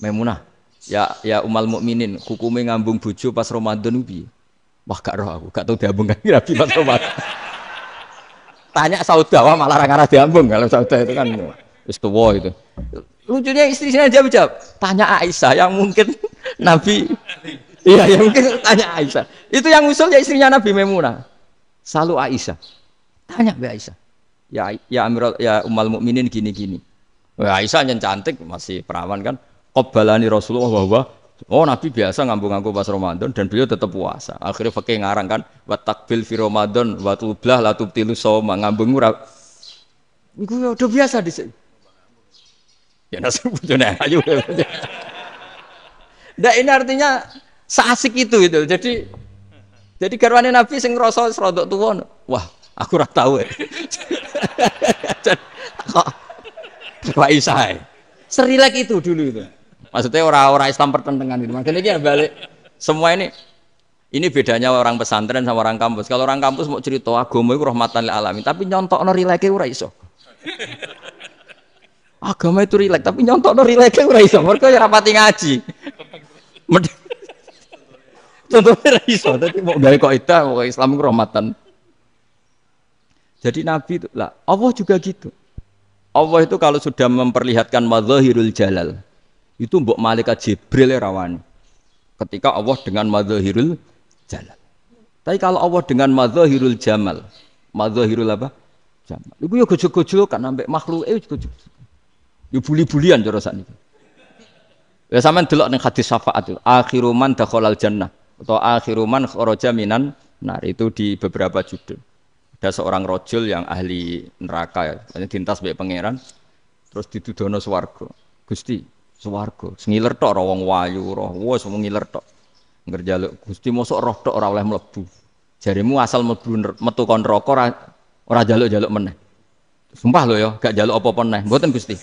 Maimunah, ya umal mukminin, hukumnya ngambung bojo pas Ramadan piye? Wah gak roh aku, gak tahu diambung kan Nabi pas Ramadan. Tanya saudawa malah ra diambung, kalau saudawa itu kan wis tuwa itu. Lucunya istrinya jawab, tanya Aisyah yang mungkin Nabi. Iya, yang mungkin tanya Aisyah. Itu yang usul ya istrinya Nabi Maimunah. Selalu Aisyah. Tanya Mbak Aisyah. Ya Amirul ya umal mukminin gini. Wah Aisyah yang cantik masih perawan kan. Qabbalani Rasulullah bahwa Nabi biasa ngambung-ngambung pas Ramadan dan beliau tetap puasa. Akhirnya fakih ngarang kan wa takbil fi Ramadan wa tublah la tubtilu shauma ngambung ora. Iku udah biasa di sini. Ya nasib bojone ayu. Ndak ini artinya seasik itu. Jadi garwane Nabi sing ngrasa rodok tuwa. Wah, aku ora tahu. Kok Aisyah. Serilek itu dulu itu. Maksudnya orang-orang Islam pertentangan itu. Makanya dia balik semua ini bedanya orang pesantren sama orang kampus. Kalau orang kampus mau cerita agama itu rahmatan lil alamin, tapi nyontokno rileke ora iso. Agama itu rilek, tapi nyontokno rileke ora iso. Mergo ya rapati ngaji. Contohnya ora iso, dadi mau gawe kaidah kok Islam itu rahmatan. Jadi Nabi itu lah, Allah juga gitu. Allah itu kalau sudah memperlihatkan madzahirul jalal, itu mbok malaikat Jibril rawani. Ketika Allah dengan madzahirul jalal. Tapi kalau Allah dengan madzahirul jamal, madzahirul apa? Jamal. Iku yo gojok-gojok kan ambek makhluke gojok. Yo buli-bulian cara sakniki. Ya sampean delok ning hadis syafaat itu, akhiru man dakhalal jannah atau akhiru man kharaja minan nar itu di beberapa judul. Ada seorang rajul yang ahli neraka ya, dintas mbek pangeran terus ditudono swarga. Gusti, swarga, sengiler tok ora wong wayu ora, wis wong ngiler tok. Ngerjaluk Gusti mosok roh tok ora oleh mlebu. Jarimu asal mlebu metu kon neraka ora jaluk-jaluk meneh. Sumpah lho ya, gak jaluk apa-apa meneh. Mboten Gusti.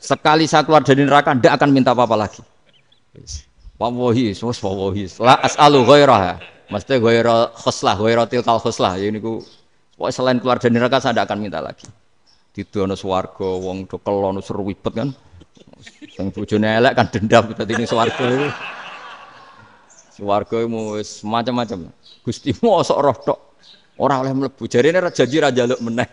Sekali saya keluar dari neraka, tidak akan minta apa-apa lagi. Wallahi, wallahi. La as'alu ghairaha. Maksudnya ghaira khuslah, ghaira tilkal khuslah. Ya ini selain keluar dari neraka, saya tidak akan minta lagi. Didono swarga, wong do kelon seruwibet kan. Sing bojone elek kan dendam dadi ning swarga itu. Swarga wis macam-macam. Gusti mosok roh tok ora oleh mlebu. Jarine janji ra njaluk meneh.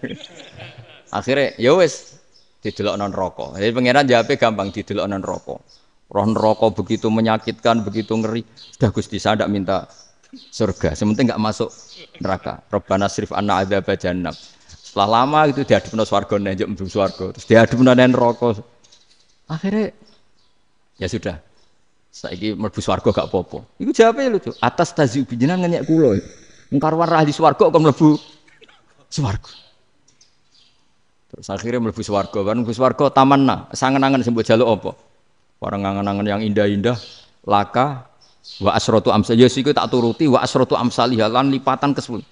Akhire ya wis didelokno neraka. Jadi pangeran jawabe gampang didelokno neraka. Roh neraka begitu menyakitkan, begitu ngeri. Sudah Gusti saya tidak minta surga, sementing enggak masuk neraka. Rabbana srif anna adzab jahannam. Setelah lama itu dihadapno swarga njuk mlebu swarga, terus dihadapno neraka. Akhirnya ya sudah. Saiki mlebu swarga gak apa-apa. Iku jawabe lucu. Atas tazyub jenengan ngenyek kula. Engkarwan ra di swarga kok mlebu swarga. Terus akhirnya mlebu swarga, kan mlebu swarga tamanna, sangen-angen sing mbok jaluk apa? Barang angen-angen yang indah-indah, laka wa asratu amsal. Ya siku tak turuti wa asratu amsalih lan lipatan ke-10.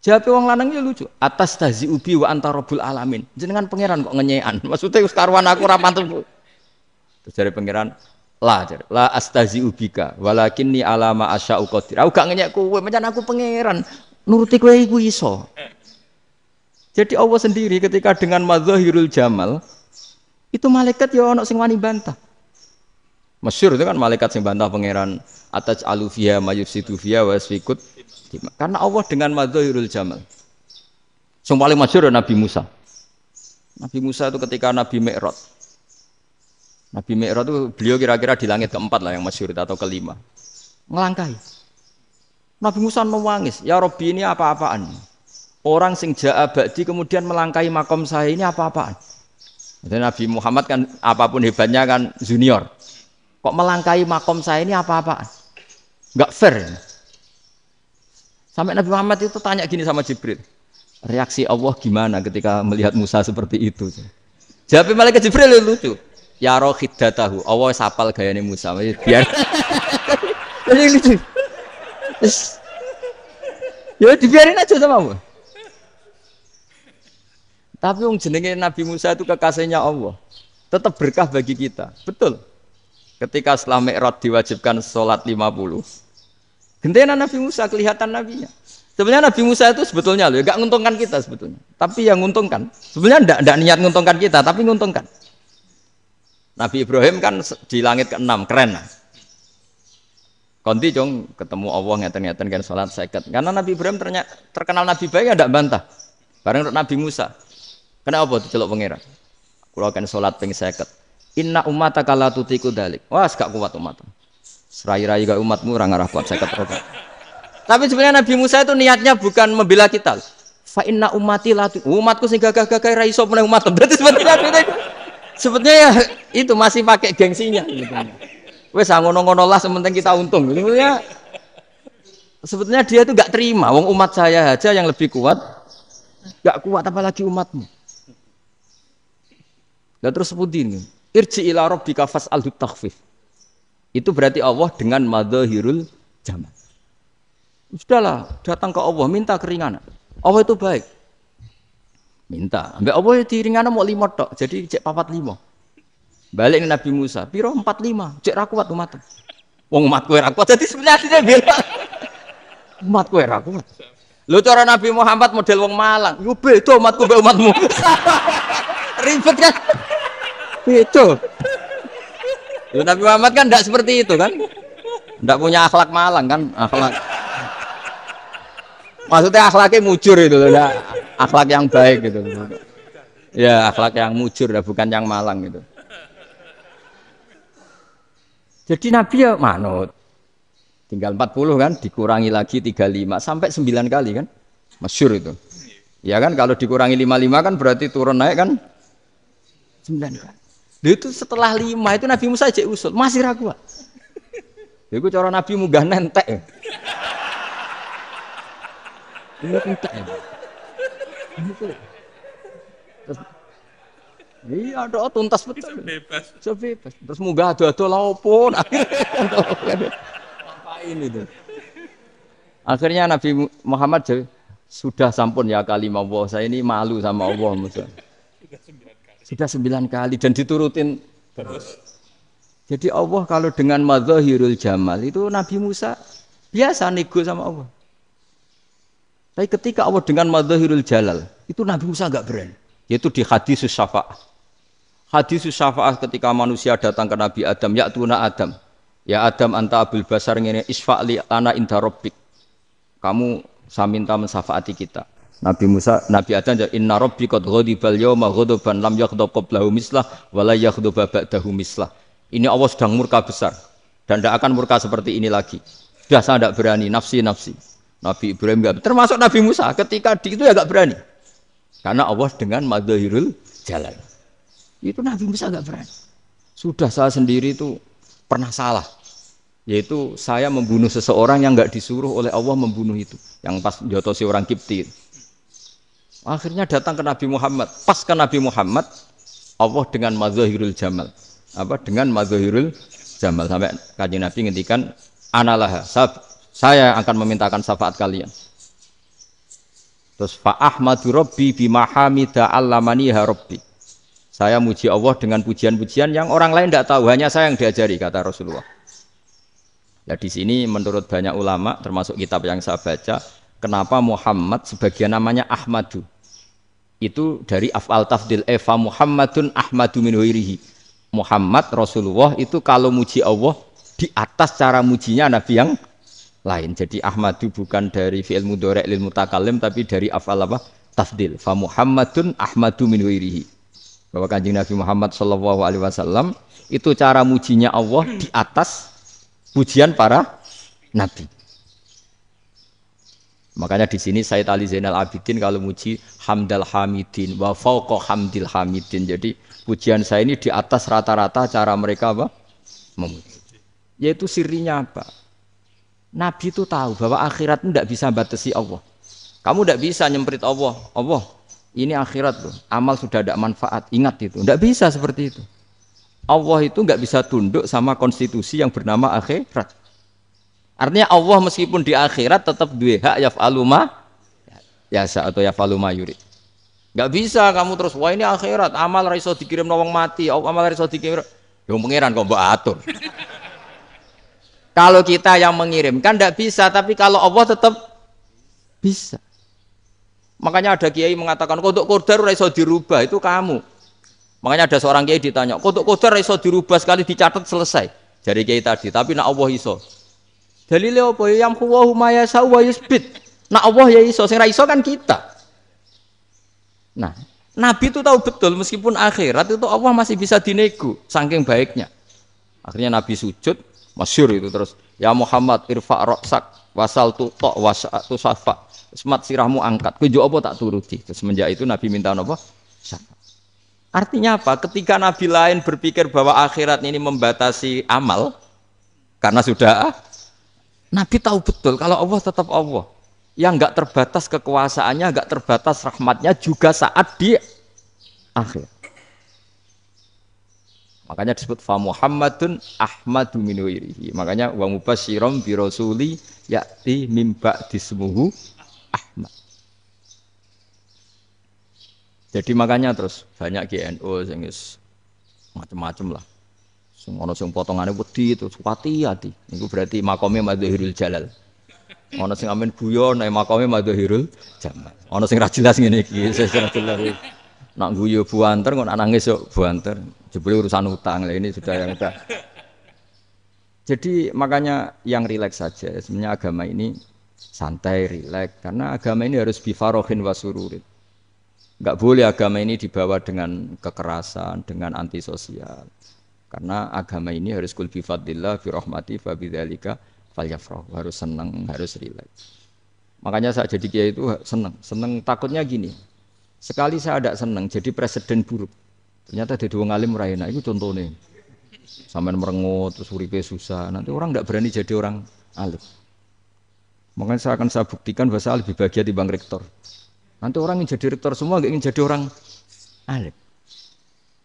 Jawabe wong lanang ya lucu. Atas tazi ubi wa anta rabbul alamin. Jenengan pangeran kok ngenyekan. Maksudnya wis karuan aku ora pantes. Terus dari pangeran la astazi ubika walakinni alama asya'u qadir. Aku gak ngenyek kowe, pancen aku pangeran. Nuruti kowe iku iso. Jadi Allah sendiri ketika dengan madzahirul jamal itu malaikat ya ono sing wani bantah. Masyhur itu kan malaikat sing bantah pangeran ataj alufia mayufsidu fiha wasfikut. Karena Allah dengan madzahirul jamal. Sing paling masyhur Nabi Musa. Nabi Musa itu ketika Nabi Mi'raj. Nabi Mi'raj itu beliau kira-kira di langit keempat lah yang masyhur atau kelima. Ngelangkai. Nabi Musa nangis, "Ya Rabbi ini apa-apaan?" Orang sing ja'a ba'di kemudian melangkai makom saya ini apa-apaan? Dan Nabi Muhammad kan apapun hebatnya kan junior. Kok melangkai makom saya ini apa-apaan? Enggak fair. Sampai Nabi Muhammad itu tanya gini sama Jibril. Reaksi Allah gimana ketika melihat Musa seperti itu? Jawab malaikat Jibril lucu. Ya rohiddatahu. Allah sapal gayane Musa. Biar. Jadi lucu. Ya dibiarin aja sama Allah. Tapi yang jenenge Nabi Musa itu kekasihnya Allah. Tetap berkah bagi kita. Betul. Ketika setelah Mi'raj diwajibkan sholat 50. Gentena Nabi Musa kelihatan nabinya. Sebenarnya Nabi Musa itu sebetulnya loh, enggak nguntungkan kita sebetulnya. Tapi yang nguntungkan. Sebenarnya enggak niat nguntungkan kita, tapi nguntungkan. Nabi Ibrahim kan di langit ke-6, keren lah. Konti jong ketemu Allah ngeten-ngeten kan sholat 50. Karena Nabi Ibrahim terkenal Nabi baik enggak bantah. Bareng Nabi Musa. Kenapa diceluk pangeran? Kula kan salat ping 50. Inna ummataka la tutiku dalik. Wah, gak kuat umat. Serai-rai gak umatmu ora ngarah kuat 50 rokaat. Tapi sebenarnya Nabi Musa itu niatnya bukan membela kita. Fa inna ummati la umatku sing gagah-gagah ra iso meneh umat. Berarti sebetulnya ya itu masih pakai gengsinya gitu. Wes ngono-ngono lah sementing kita untung. Sebetulnya dia itu gak terima wong umat saya aja yang lebih kuat. Gak kuat apalagi umatmu. Dan terus sebutin irji ila rabbika fas'alhu takhfif. Itu berarti Allah dengan madzahirul jamal. Sudahlah, datang ke Allah minta keringanan. Allah itu baik. Minta. Ambek Allah diringana mau 5 tok. Jadi cek 45. Balik ke Nabi Musa, piro 45. Cek ra kuat umat. Wong umat kowe ra kuat. Jadi sebenarnya bela. Umat kowe ra kuat. Lho cara Nabi Muhammad model wong Malang. Yo beda umatku mbek umatmu. Ribet kan? Itu. Loh, Nabi Muhammad kan tidak seperti itu kan? Tidak punya akhlak Malang kan? Akhlak. Maksudnya akhlaknya mujur itu loh, akhlak yang baik gitu. Ya akhlak yang mujur, bukan yang Malang gitu. Jadi Nabi ya manut. Tinggal 40 kan, dikurangi lagi 35 sampai 9 kali kan? Masyhur itu. Ya kan kalau dikurangi 55 kan berarti turun naik kan 9 kali. Itu setelah 5 itu Nabi Musa aja usul, masih ragu. Iku cara Nabi munggah nentek. Iya entek. Iya, ada tuntas betul. Bisa bebas. Terus munggah ado-ado lah opo. Ngapain itu? Akhirnya Nabi Muhammad sudah sampun ya kalimah Allah. Saya ini malu sama Allah Musa. Sudah 9 kali dan diturutin terus. Jadi Allah kalau dengan madzahirul jamal itu Nabi Musa biasa nego sama Allah. Tapi ketika Allah dengan madzahirul jalal itu Nabi Musa enggak berani. Yaitu di hadis syafa'ah. Hadis syafa'ah ketika manusia datang ke Nabi Adam, ya tuna Adam. Ya Adam anta abul basar ngene isfa'li ana inda rabbik. Kamu saya minta mensafaati kita. Nabi Musa, Nabi Adam inna rabbi qad ghadibal yawma ghadaban lam yaghdab qablahu mislah wa la yaghdab ba'dahu mislah. Ini Allah sedang murka besar dan tidak akan murka seperti ini lagi. Sudah saya tidak berani, nafsi. Nabi Ibrahim enggak, termasuk Nabi Musa ketika itu ya enggak berani. Karena Allah dengan madzahirul jalal. Itu Nabi Musa enggak berani. Sudah saya sendiri itu pernah salah. Yaitu saya membunuh seseorang yang enggak disuruh oleh Allah membunuh itu. Yang pas jotosi orang Kipti. Akhirnya datang ke Nabi Muhammad. Pas ke Nabi Muhammad, Allah dengan madzahirul jamal. Dengan madzahirul jamal sampai Kanjeng Nabi ngendikan analah saya akan memintakan syafaat kalian. Terus fa ahmadu rabbi bima hamida allamaniha rabbi. Saya muji Allah dengan pujian-pujian yang orang lain tidak tahu, hanya saya yang diajari kata Rasulullah. Ya di sini menurut banyak ulama termasuk kitab yang saya baca, kenapa Muhammad sebagian namanya Ahmadu. Itu dari af'al tafdil fa Muhammadun ahmadu min ghairihi. Muhammad Rasulullah itu kalau muji Allah di atas cara mujinya Nabi yang lain. Jadi Ahmadu bukan dari fi'il mudhari' lil mutakallim tapi dari af'al apa? Tafdil. Fa Muhammadun ahmadu min ghairihi. Bahwa Kanjeng Nabi Muhammad sallallahu alaihi wasallam itu cara mujinya Allah di atas pujian para nabi. Makanya di sini Sayyid Ali Zainal Abidin kalau muji hamdal hamidin wa fauqa hamdil hamidin. Jadi pujian saya ini di atas rata-rata cara mereka apa? Memuji. Yaitu sirinya apa? Nabi itu tahu bahwa akhirat itu tidak bisa batasi Allah. Kamu tidak bisa nyemprit Allah. Allah, ini akhirat loh. Amal sudah ada manfaat. Ingat itu. Tidak bisa seperti itu. Allah itu nggak bisa tunduk sama konstitusi yang bernama akhirat. Artinya Allah meskipun di akhirat tetap duwe hak yaf'alu ma yasa atau yaf'alu ma yurid. Enggak bisa kamu terus wah ini akhirat, amal ra iso dikirim wong mati, amal ra iso dikirim. Ya pangeran kok mbok atur. Kalau kita yang mengirimkan enggak bisa, tapi kalau Allah tetap bisa. Makanya ada kiai mengatakan kodok qadar ora iso dirubah, itu kamu. Makanya ada seorang kiai ditanya, kodok qadar ora iso dirubah sekali dicatat selesai. Jadi kiai tadi, tapi nak Allah iso. Dalile apa ya huwa ma yasha wa yusbit. Nak Allah ya iso, sing ra iso kan kita. Nah, Nabi itu tahu betul meskipun akhirat itu Allah masih bisa dinego saking baiknya. Akhirnya Nabi sujud, masyhur itu terus, ya Muhammad irfa' ra'sak wasal tu ta wasatu safa. Semat sirahmu angkat. Kowe yo apa tak turuti. Terus semenjak itu Nabi minta apa? Syafaat. Artinya apa? Ketika Nabi lain berpikir bahwa akhirat ini membatasi amal karena sudah Nabi tahu betul kalau Allah tetap Allah yang enggak terbatas kekuasaannya, enggak terbatas rahmatnya juga saat di akhir. Makanya disebut fa Muhammadun ahmadu min ghairihi. Makanya wa mubasyiran bi rasuli ya'ti mim ba'dismuhu Ahmad. Jadi makanya terus banyak GNU sing macam-macam lah. Ono sing potongane wedi itu hati-hati. Niku berarti makome madzahirul jalal. Ono sing amen guyon nek makome madzahirul jamal. Ono sing ra jelas ngene iki, sing ra jelas. Nak guyu buanter kok nangis yo buanter. Jebule urusan utang. Lah ini sudah yang udah. Jadi makanya yang rileks saja. Sebenarnya agama ini santai, rileks karena agama ini harus bifarohin wasururin. Enggak boleh agama ini dibawa dengan kekerasan, dengan antisosial. Karena agama ini harus kul bi fadlillah bi rahmati fa bidzalika falyafrahu, harus senang, harus rileks. Makanya saya jadi kiai itu seneng takutnya gini. Sekali saya tidak seneng jadi presiden buruk. Ternyata jadi wong alim ora enak itu contohnya. Sampean merengut terus uripe susah. Nanti orang tidak berani jadi orang alim. Makanya saya buktikan bahwa saya lebih bahagia dibanding rektor. Nanti orang yang jadi rektor semua gak ingin jadi orang alim.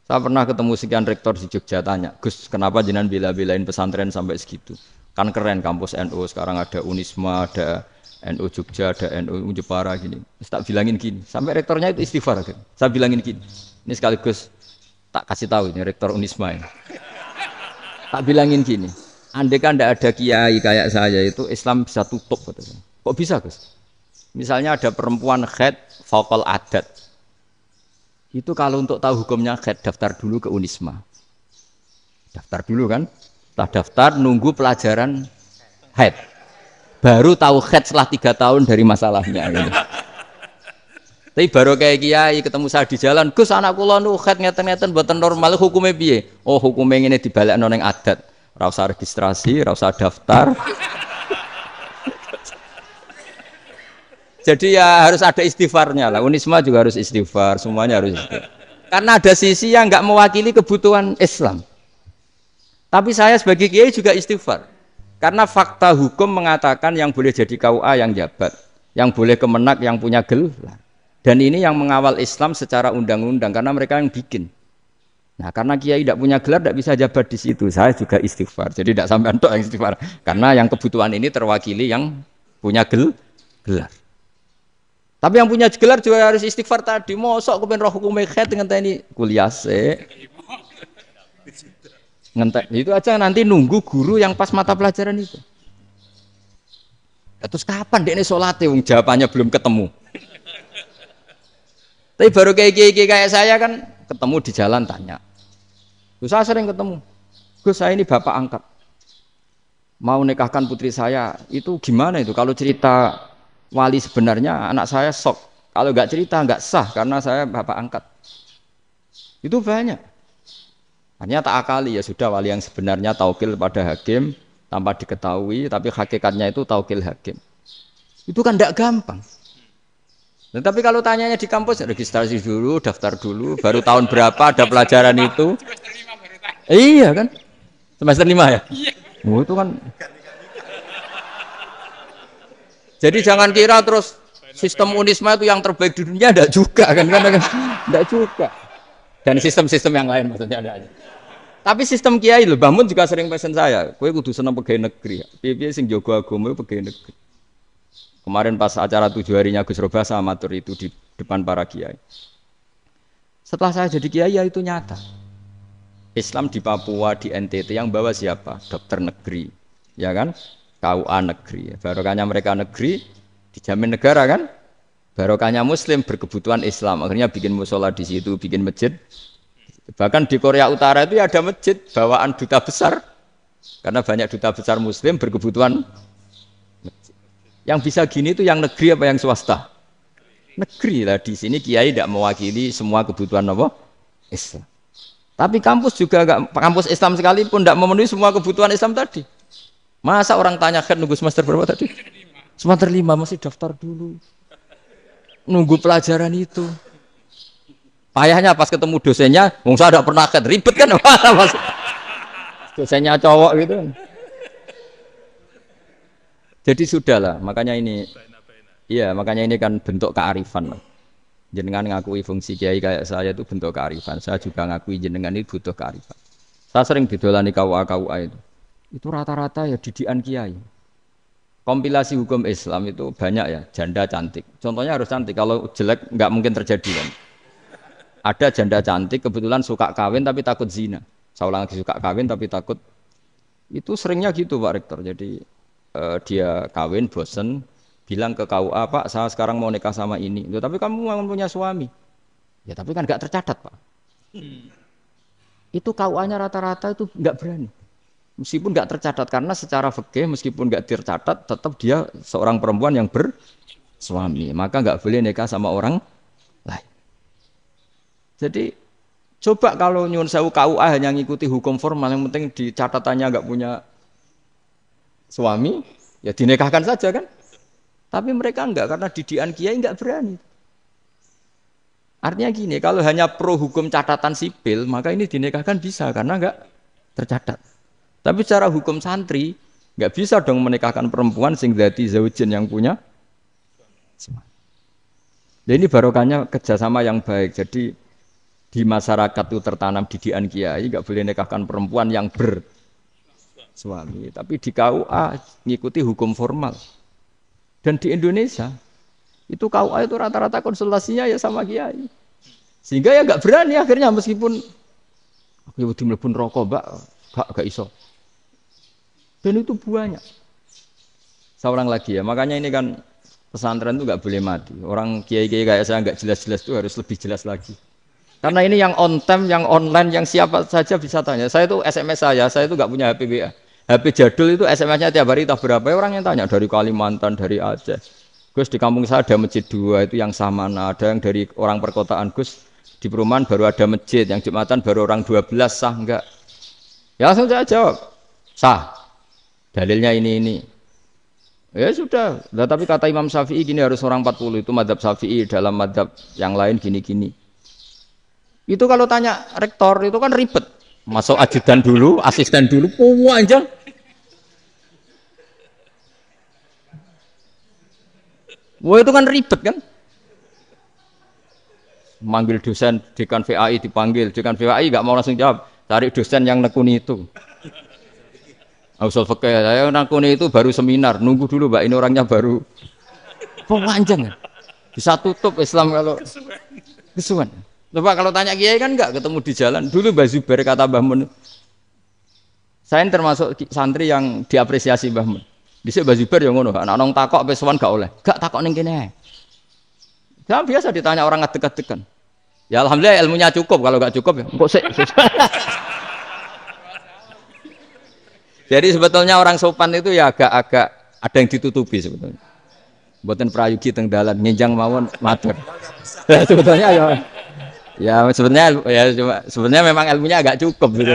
Saya pernah ketemu sekian rektor di Jogja tanya, Gus, kenapa jenengan bela-belain pesantren sampai segitu? Kan keren kampus NU, sekarang ada Unisma, ada NU Jogja, ada NU Jepara gini. Tak bilangin gini, sampai rektornya itu istighfar. Kan? Saya bilangin gini, ini sekaligus tak kasih tahu ini rektor Unisma ini. Tak bilangin gini, andai kan tidak ada kiai kayak saya itu Islam bisa tutup. Kok bisa Gus? Misalnya ada perempuan haid faqal adat. Itu kalau untuk tahu hukumnya haid daftar dulu ke Unisma. Daftar dulu kan? Setelah daftar nunggu pelajaran haid. Baru tahu haid setelah 3 tahun dari masalahnya. Gitu. Tapi baru kayak kiai ketemu saya di jalan, Gus anak kula nu haid ngeten-ngeten mboten normal hukumnya piye? Oh hukumnya ngene dibalekno ning adat. Ora usah registrasi, ora usah daftar. Jadi ya harus ada istighfarnya lah. Unisma juga harus istighfar, semuanya harus istighfar. Karena ada sisi yang nggak mewakili kebutuhan Islam. Tapi saya sebagai kiai juga istighfar. Karena fakta hukum mengatakan yang boleh jadi KUA yang jabat, yang boleh kemenak yang punya gelar. Dan ini yang mengawal Islam secara undang-undang karena mereka yang bikin. Nah, karena kiai tidak punya gelar tidak bisa jabat di situ. Saya juga istighfar. Jadi tidak sampai untuk yang istighfar. Karena yang kebutuhan ini terwakili yang punya gelar. Tapi yang punya gelar juga harus istighfar tadi. Mosok kepen roh hukum haid dengan ini kuliah se. Ngentek itu aja nanti nunggu guru yang pas mata pelajaran itu. Ya, terus kapan dek ini sholatnya? Jawabannya belum ketemu. Tapi baru kayak saya kan ketemu di jalan tanya. Terus saya sering ketemu. Gus saya ini bapak angkat. Mau nikahkan putri saya itu gimana itu? Kalau cerita wali sebenarnya anak saya sok. Kalau nggak cerita nggak sah karena saya bapak angkat. Itu banyak. Hanya tak akali ya sudah wali yang sebenarnya taukil pada hakim tanpa diketahui, tapi hakikatnya itu taukil hakim. Itu kan tidak gampang. Nah, tapi kalau tanyanya di kampus registrasi dulu, daftar dulu, baru tahun berapa ada pelajaran itu? Iya kan? Semester 5 ya? Oh, itu kan. Jadi jangan kira terus sistem Unisma itu yang terbaik di dunia, enggak juga kan? Enggak juga. Dan sistem-sistem yang lain maksudnya ada aja. Tapi sistem kiai lho, Mbah Mun juga sering pesen saya, kowe kudu seneng pegawai negeri. Piye-piye sing jaga agama pegawai negeri. Kemarin pas acara 7 harinya Gus Roba sama matur itu di depan para kiai. Setelah saya jadi kiai ya itu nyata. Islam di Papua, di NTT yang bawa siapa? Dokter negeri, ya kan? KUA negeri. Barokahnya mereka negeri dijamin negara kan? Barokahnya Muslim berkebutuhan Islam. Akhirnya bikin musola di situ, bikin masjid. Bahkan di Korea Utara itu ya ada masjid bawaan duta besar. Karena banyak duta besar Muslim berkebutuhan masjid. Yang bisa gini itu yang negeri apa yang swasta? Negeri lah. Di sini kiai tidak mewakili semua kebutuhan apa? Islam. Tapi kampus juga enggak, kampus Islam sekalipun tidak memenuhi semua kebutuhan Islam tadi. Masa orang tanya kan nunggu semester berapa tadi? Semester 5 masih daftar dulu. Nunggu pelajaran itu. Payahnya pas ketemu dosennya, wong saya tidak pernah kan ribet kan? Dosennya cowok gitu. Jadi sudahlah, makanya ini, iya makanya ini kan bentuk kearifan. Jenengan ngakui fungsi kiai kayak saya itu bentuk kearifan. Saya juga ngakui jenengan ini butuh kearifan. Saya sering didolani KUA itu. Itu rata-rata ya didikan kiai. Kompilasi hukum Islam itu banyak ya, janda cantik. Contohnya harus cantik, kalau jelek nggak mungkin terjadi kan. Ada janda cantik kebetulan suka kawin tapi takut zina. Saya ulang lagi suka kawin tapi takut. Itu seringnya gitu Pak Rektor. Jadi dia kawin bosen bilang ke KUA, Pak saya sekarang mau nikah sama ini. Loh, tapi kamu mau punya suami. Ya tapi kan nggak tercatat Pak. Itu KUA-nya rata-rata itu nggak berani. Meskipun nggak tercatat karena secara fikih meskipun nggak tercatat tetap dia seorang perempuan yang bersuami. Maka nggak boleh nikah sama orang lain. Jadi coba kalau nyuwun sewu KUA hanya ngikuti hukum formal yang penting di catatannya nggak punya suami, ya dinikahkan saja kan? Tapi mereka enggak, karena didikan kiai enggak berani. Artinya gini, kalau hanya pro hukum catatan sipil, maka ini dinikahkan bisa, karena enggak tercatat. Tapi secara hukum santri, enggak bisa dong menikahkan perempuan sing dzati zaujin yang punya. Jadi ini barokahnya kerjasama yang baik. Jadi di masyarakat itu tertanam didikan kiai, enggak boleh nikahkan perempuan yang bersuami. Tapi di KUA ngikuti hukum formal. Dan di Indonesia itu KUA itu rata-rata konsultasinya ya sama kiai. Sehingga ya nggak berani akhirnya meskipun aku ya wedi mlebu neraka, Mbak, gak iso. Dan itu banyak. Seorang lagi ya, makanya ini kan pesantren itu nggak boleh mati. Orang kiai-kiai kayak saya nggak jelas-jelas itu harus lebih jelas lagi. Karena ini yang on time, yang online, yang siapa saja bisa tanya. Saya itu SMS saya itu nggak punya HP WA. HP jadul itu SMS-nya tiap hari tak berapa, orang yang tanya dari Kalimantan, dari Aceh. Gus di kampung saya ada masjid 2 itu yang Samana, ada yang dari orang perkotaan, Gus di perumahan baru ada masjid, yang Jumatan baru orang 12, sah enggak? Ya langsung saya jawab, sah. Dalilnya ini. Ya sudah, nah, tapi kata Imam Syafi'i gini harus orang 40, itu madzhab Syafi'i, dalam madzhab yang lain gini-gini. Itu kalau tanya rektor itu kan ribet. Masuk ajudan dulu, asisten dulu, panjang. Wah itu kan ribet kan? Manggil dosen dekan VAI dipanggil, dekan VAI nggak mau langsung jawab, cari dosen yang nekuni itu. Usul fikih saya nekuni itu baru seminar, nunggu dulu Mbak ini orangnya baru. Panjang ya? Bisa tutup Islam kalau kesuwen. Coba kalau tanya kiai kan enggak ketemu di jalan. Dulu Mbah Zubair kata Mbah Mun. Saya termasuk santri yang diapresiasi Mbah Mun. Dhisik Mbah Zubair yang ngono, anak nong takok pesuan gak oleh. Gak takok ning kene. Ya biasa ditanya orang ngadeg-adegan. Ya alhamdulillah ilmunya cukup, kalau enggak cukup ya kok sik. Jadi sebetulnya orang sopan itu ya agak-agak ada yang ditutupi sebetulnya. Mboten prayogi teng dalan ngenjang mawon matur. Sebetulnya ya sebenarnya memang ilmunya agak cukup gitu.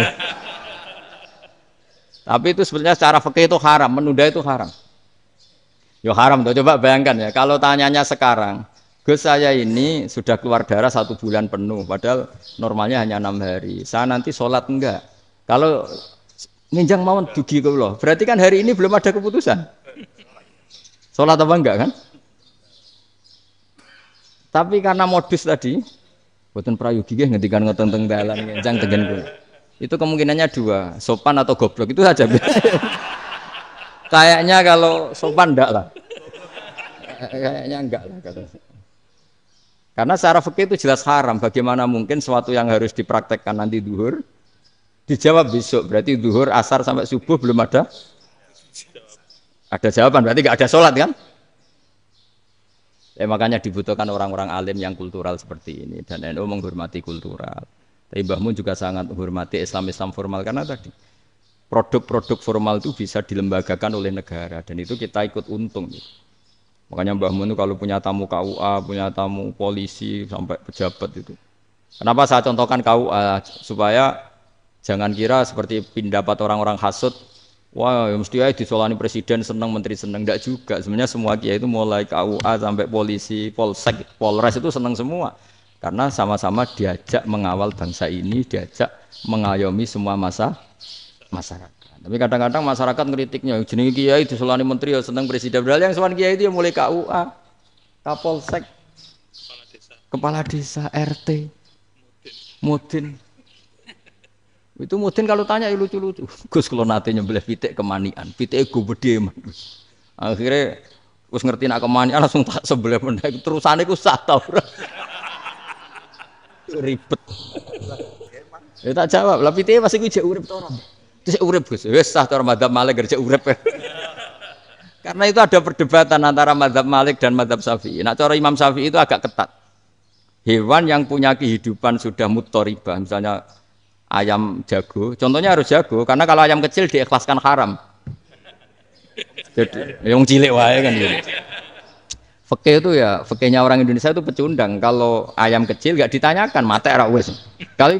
Tapi itu sebenarnya secara fikih itu haram, menunda itu haram. Ya haram tuh, coba bayangkan ya, kalau tanyanya sekarang, Gus saya ini sudah keluar darah 1 bulan penuh, padahal normalnya hanya 6 hari. Saya nanti sholat enggak? Kalau nginjang mawon dugi kula, berarti kan hari ini belum ada keputusan. Sholat apa enggak kan? Tapi karena modus tadi, boten prayogi nggih ngendikan ngoten teng dalan nginjang tegen kula. Itu kemungkinannya 2, sopan atau goblok, itu saja. Kayaknya kalau sopan enggak lah. Kayaknya enggak lah kata. Karena secara fikih itu jelas haram. Bagaimana mungkin sesuatu yang harus dipraktekkan nanti duhur dijawab besok, berarti duhur, asar sampai subuh belum ada jawaban, berarti enggak ada sholat kan? Makanya dibutuhkan orang-orang alim yang kultural seperti ini, dan NU menghormati kultural. Tapi Mbah Mun juga sangat menghormati Islam formal, karena tadi produk-produk formal itu bisa dilembagakan oleh negara, dan itu kita ikut untung. Makanya Mbah Mun itu kalau punya tamu KUA, punya tamu polisi sampai pejabat itu. Kenapa saya contohkan KUA? Supaya jangan kira seperti pendapat orang-orang hasud, wah ya mesti aja disolani presiden seneng, menteri seneng. Enggak juga. Sebenarnya semua kiai itu mulai KUA sampai polisi, polsek, polres itu seneng semua. Karena sama-sama diajak mengawal bangsa ini, diajak mengayomi semua masyarakat. Tapi kadang-kadang masyarakat ngeritiknya, jenenge kiai disolani menteri ya seneng presiden. Padahal yang sowan kiai itu ya mulai KUA, Kapolsek, kepala desa, RT, Mudin. Itu Mudin kalau tanya ya lucu-lucu. Gus kalau nate nyembelih pitik kemanian, pitike go bedhe. Akhirnya wis ngerti nak kemanian langsung tak sebelah meneh. Terusane ku sah ta ora. Ribet. Ya tak jawab, lah pitike masih ku jek urip to ora? Terus urip Gus. Wis sah cara madzhab Malik kerja urip. Karena itu ada perdebatan antara madzhab Malik dan madzhab Syafi'i. Nah, cara Imam Syafi'i itu agak ketat. Hewan yang punya kehidupan sudah mutharibah, misalnya ayam jago, contohnya harus jago, karena kalau ayam kecil diikhlaskan haram. Jadi yang cilik wae kan gitu. Fikih itu ya, fikihnya orang Indonesia itu pecundang. Kalau ayam kecil gak ditanyakan, mate ra wis. Kalau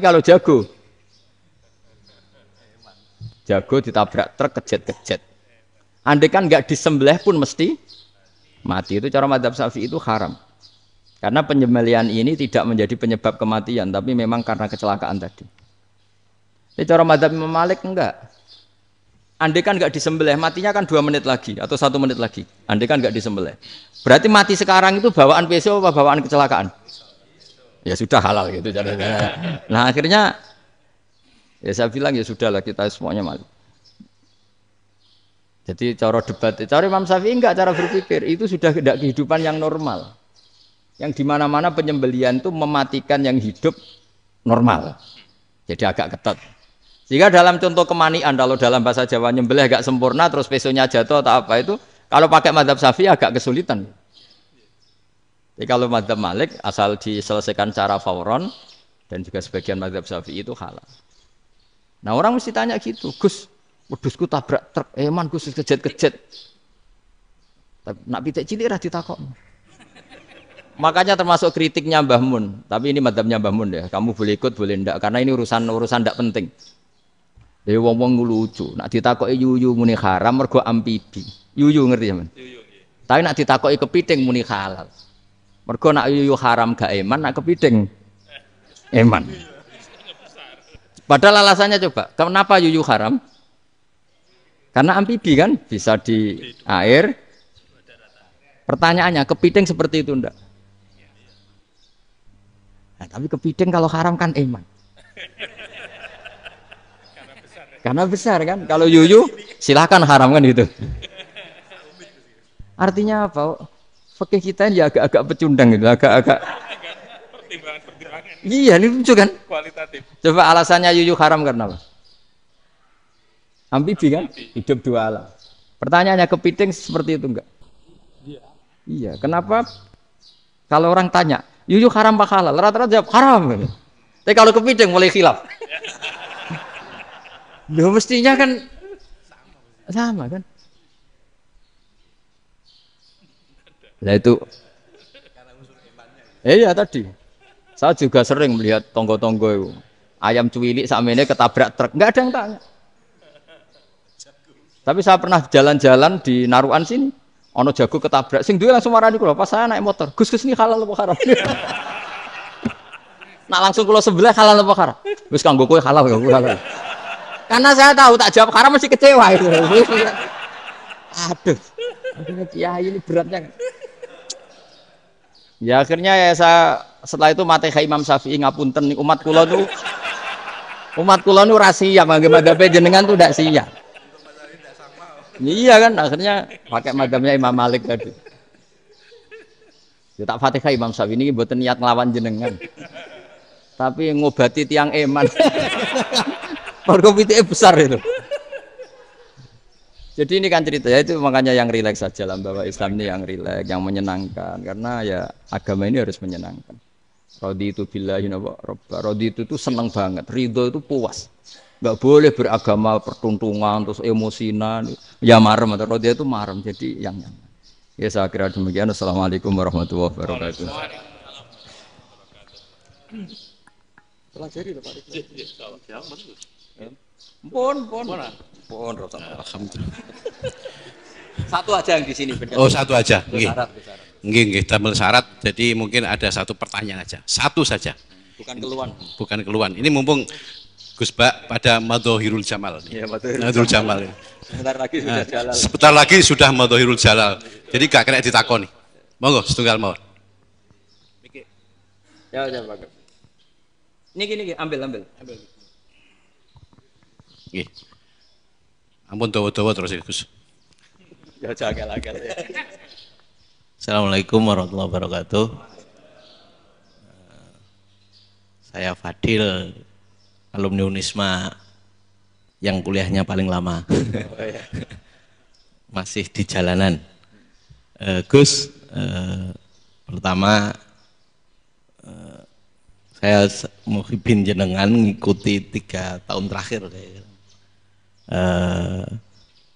jago ditabrak truk kejet-kejet. Andai kan gak disembelih pun mesti Mati itu cara madzhab Syafi'i itu haram. Karena penyembelihan ini tidak menjadi penyebab kematian, tapi memang karena kecelakaan tadi. Tapi cara madzhab Imam Malik enggak. Andai kan enggak disembelih, matinya kan 2 menit lagi atau 1 menit lagi. Andai kan enggak disembelih. Berarti mati sekarang itu bawaan pisau apa bawaan kecelakaan? Ya sudah halal gitu caranya. Nah akhirnya ya saya bilang ya sudahlah kita semuanya mati. Jadi cara debat, cara Imam Syafi'i enggak cara berpikir itu sudah tidak kehidupan yang normal. Yang dimana-mana penyembelihan itu mematikan yang hidup normal. Jadi agak ketat. Jika dalam contoh kemanian, kalau dalam bahasa Jawa nyembelih agak sempurna, terus pesonya jatuh atau apa itu, kalau pakai madzhab Syafi'i agak kesulitan. Jadi kalau madzhab Malik asal diselesaikan secara fauron dan juga sebagian madzhab Syafi'i itu halal. Nah orang mesti tanya gitu, Gus. Wedhusku tabrak truk, eman Gus kejet-kejet. Nak pitik cilik ra ditakok. Makanya termasuk kritiknya Mbah Mun, tapi ini madzhabnya Mbah Mun ya. Kamu boleh ikut boleh ndak karena ini urusan ndak penting. Jadi wong-wong lucu, nak ditakoki yuyu muni haram mergo amfibi. Yuyu ngerti sampean? Yuyu. Tapi nak ditakoki kepiting muni halal. Mergo nak yuyu haram gak eman, nak kepiting eman. Padahal alasannya coba, kenapa yuyu haram? Karena amfibi kan bisa di air. Pertanyaannya, kepiting seperti itu enggak? Nah, tapi kepiting kalau haram kan eman. Karena besar kan. Kalau yuyu silahkan haram kan gitu. Artinya apa? Fikih kita ya agak-agak pecundang gitu, agak-agak. Pertimbangan. Iya, ini lucu kan? Kualitatif. Coba alasannya yuyu haram karena apa? Amfibi kan? Hidup 2 alam. Pertanyaannya kepiting seperti itu enggak? Iya. Kenapa? Kalau orang tanya, yuyu haram apa halal? Rata-rata jawab haram. Tapi kalau kepiting mulai khilaf. Loh mestinya kan sama kan? Nah itu. Iya tadi. Saya juga sering melihat tonggo-tonggo itu. Ayam cuwilik sakmene ketabrak truk, enggak ada yang tanya. Tapi saya pernah jalan-jalan di Narukan sini, ono jago ketabrak, sing duwe langsung marani kula, pas saya naik motor, Gus ini halal apa haram? Nak langsung kula sebelah halal apa haram? Wis kanggo kowe halal kanggo halal. Karena saya tahu tak jawab haram mesti kecewa itu. Aduh, kiai ini beratnya. Ya akhirnya ya saya setelah itu Fatihah Imam Syafi'i ngapunten umat kula nu rahasia mangke madhabe jenengan tuh ndak siap. Iya kan akhirnya pakai madhabnya Imam Malik tadi. Ya tak Fatihah Imam Syafi'i ini mboten niat nglawan jenengan. Tapi ngobati tiang eman. Mergo pitike besar itu. Jadi ini kan cerita ya itu makanya yang rileks saja lah bahwa Islam ini yang rileks, yang menyenangkan karena ya agama ini harus menyenangkan. Raditu billahi robba. Raditu itu senang banget, ridho itu puas. Enggak boleh beragama pertuntungan terus emosinan. Ya marem atau raditu itu marem jadi yang nyaman. Ya saya kira demikian. Assalamualaikum warahmatullahi wabarakatuh. Pelajari Pak. Pon, alhamdulillah. Satu aja yang di sini. Oh, satu aja. Nggih, tambah syarat. Jadi mungkin ada satu pertanyaan aja. Satu saja. Bukan keluhan. Ini mumpung Gus Bak pada Madhohirul Jamal. Iya, Madhohirul Jamal. Sebentar lagi sudah Madhohirul Jalal. Jadi gak kena ditakoni. Monggo setunggal mawon. Ya, Pak. Ini ambil. Nggih. Ampun dawa-dawa terus ya, Gus. Ya jaga-jaga ya. Assalamualaikum warahmatullahi wabarakatuh. Saya Fadil, alumni Unisma yang kuliahnya paling lama. Masih di jalanan. Gus, pertama saya muhibin jenengan ngikuti 3 tahun terakhir kayaknya.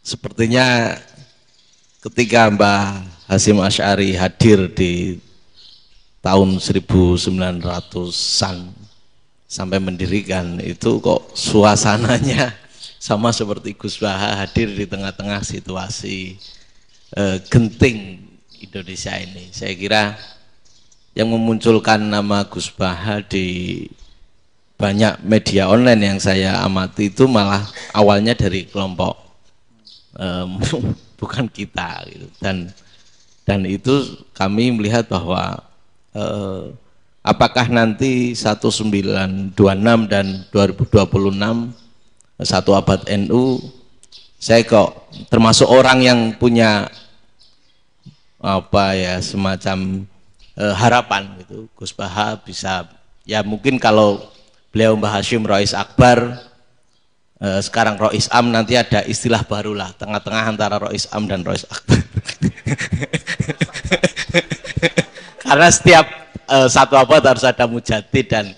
Sepertinya ketika Mbah Hasyim Asy'ari hadir di tahun 1900-an sampai mendirikan itu kok suasananya sama seperti Gus Baha hadir di tengah-tengah situasi genting Indonesia ini. Saya kira yang memunculkan nama Gus Baha di banyak media online yang saya amati itu malah awalnya dari kelompok bukan kita gitu. Dan itu kami melihat bahwa apakah nanti 1926 dan 2026 satu abad NU, saya kok termasuk orang yang punya apa ya semacam harapan gitu Gus Baha bisa, ya mungkin kalau beliau Mbah Hashim Rois Akbar, sekarang Rois Am, nanti ada istilah barulah tengah-tengah antara Rois Am dan Rois Akbar. Karena setiap satu abad harus ada mujadid dan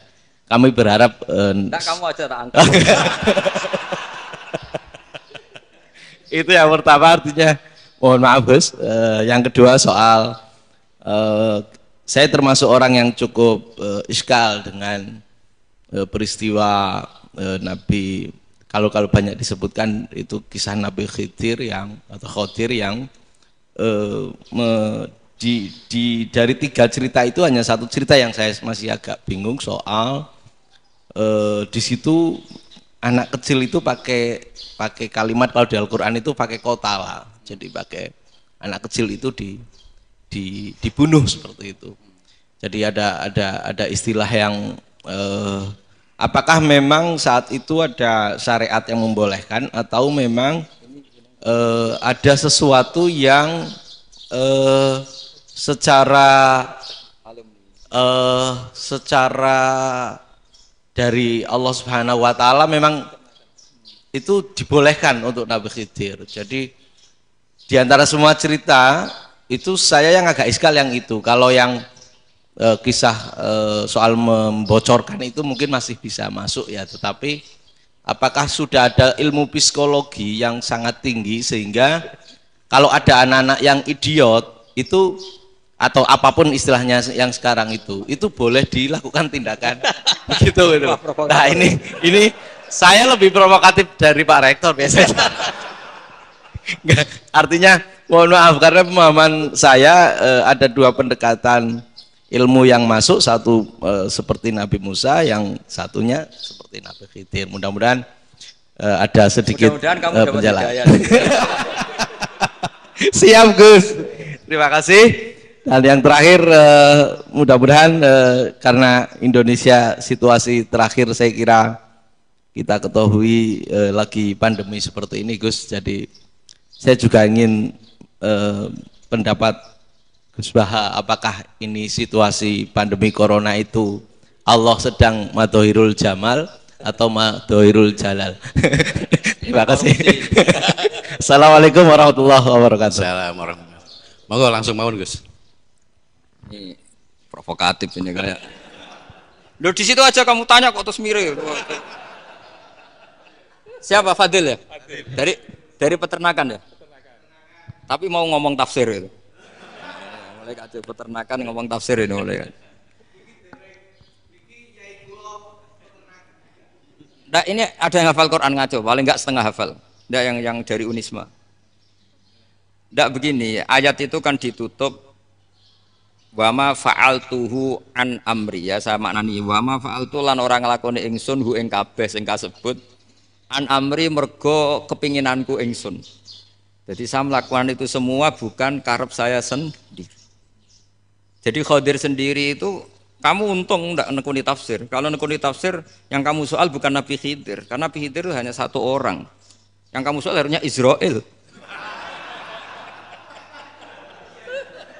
kami berharap kamu aja tak angkat. Itu yang pertama, artinya mohon maaf Gus. Yang kedua soal saya termasuk orang yang cukup iskal dengan peristiwa Nabi, kalau banyak disebutkan itu kisah Nabi Khidir yang atau Khodir yang dari 3 cerita itu hanya satu cerita yang saya masih agak bingung soal di situ anak kecil itu pakai kalimat, kalau di Al-Qur'an itu pakai kotala, jadi pakai anak kecil itu dibunuh seperti itu. Jadi ada istilah yang apakah memang saat itu ada syariat yang membolehkan atau memang ada sesuatu yang secara dari Allah Subhanahu wa taala memang itu dibolehkan untuk Nabi Khidir. Jadi di antara semua cerita itu saya yang agak iskal yang itu. Kalau yang kisah soal membocorkan itu mungkin masih bisa masuk ya, tetapi apakah sudah ada ilmu psikologi yang sangat tinggi sehingga kalau ada anak-anak yang idiot itu atau apapun istilahnya yang sekarang itu boleh dilakukan tindakan begitu gitu. Nah ini saya lebih provokatif dari Pak Rektor biasanya. Artinya mohon maaf karena pemahaman saya ada 2 pendekatan ilmu yang masuk, satu seperti Nabi Musa, yang satunya seperti Nabi Khidir. Mudah-mudahan ada sedikit penjelasan. Siap Gus, terima kasih. Dan yang terakhir mudah-mudahan karena Indonesia situasi terakhir saya kira kita ketahui lagi pandemi seperti ini Gus, jadi saya juga ingin pendapat Gus Baha, apakah ini situasi pandemi corona itu Allah sedang madhohirul jamal atau madhohirul jalal? Terima kasih. Assalamualaikum warahmatullahi wabarakatuh. Assalamualaikum. Monggo langsung mawon Gus. Ini provokatif ini kayak. Loh di situ aja kamu tanya kok terus mirip. Siapa Fadil ya? Dari peternakan ya? Tapi mau ngomong tafsir itu. Mulai kacau peternakan ngomong tafsir ini mulai. Nah, ini ada yang hafal Quran ngaco, paling enggak setengah hafal. Enggak yang dari Unisma. Enggak begini, ayat itu kan ditutup wama fa'altuhu an amri, ya saya maknani wama fa'altu lan orang nglakoni ingsun hu ing kabeh sing kasebut an amri mergo kepinginanku ingsun. Jadi saya melakukan itu semua bukan karep saya sendiri. Jadi Khadir sendiri itu kamu untung enggak nekuni tafsir. Kalau nekuni tafsir yang kamu soal bukan Nabi Khidir, karena Nabi Khidir itu hanya satu orang. Yang kamu soal harusnya Israel.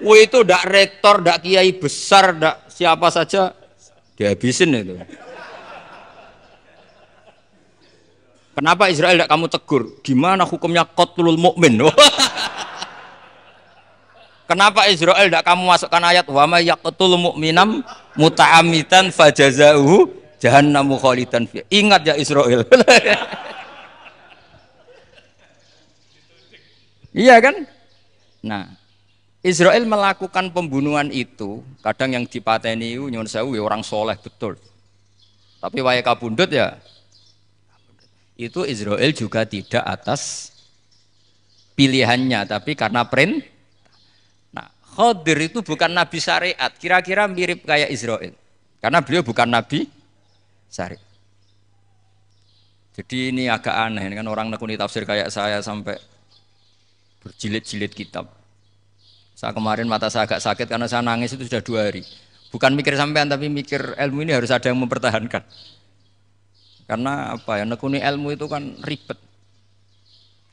Wah itu ndak rektor, ndak kiai besar, ndak siapa saja dihabisin itu. Kenapa Israel ndak kamu tegur? Gimana hukumnya qatlul mukmin? Kenapa Israel ndak kamu masukkan ayat wa may yaqtul mu'minam muta'ammidan fajazauhu jahannamu khalidan fi. Ingat ya Israel. Iya kan? Nah, Israel melakukan pembunuhan itu, kadang yang dipateni nyuwun sewu orang soleh betul. Tapi wae kabundut ya. Itu Israel juga tidak atas pilihannya, tapi karena Khadir itu bukan nabi syariat, kira-kira mirip kayak Israil. Karena beliau bukan nabi syariat. Jadi ini agak aneh, ini kan orang nekuni tafsir kayak saya sampai berjilid-jilid kitab. Saya kemarin mata saya agak sakit karena saya nangis itu sudah 2 hari. Bukan mikir sampean tapi mikir ilmu ini harus ada yang mempertahankan. Karena apa ya, nekuni ilmu itu kan ribet.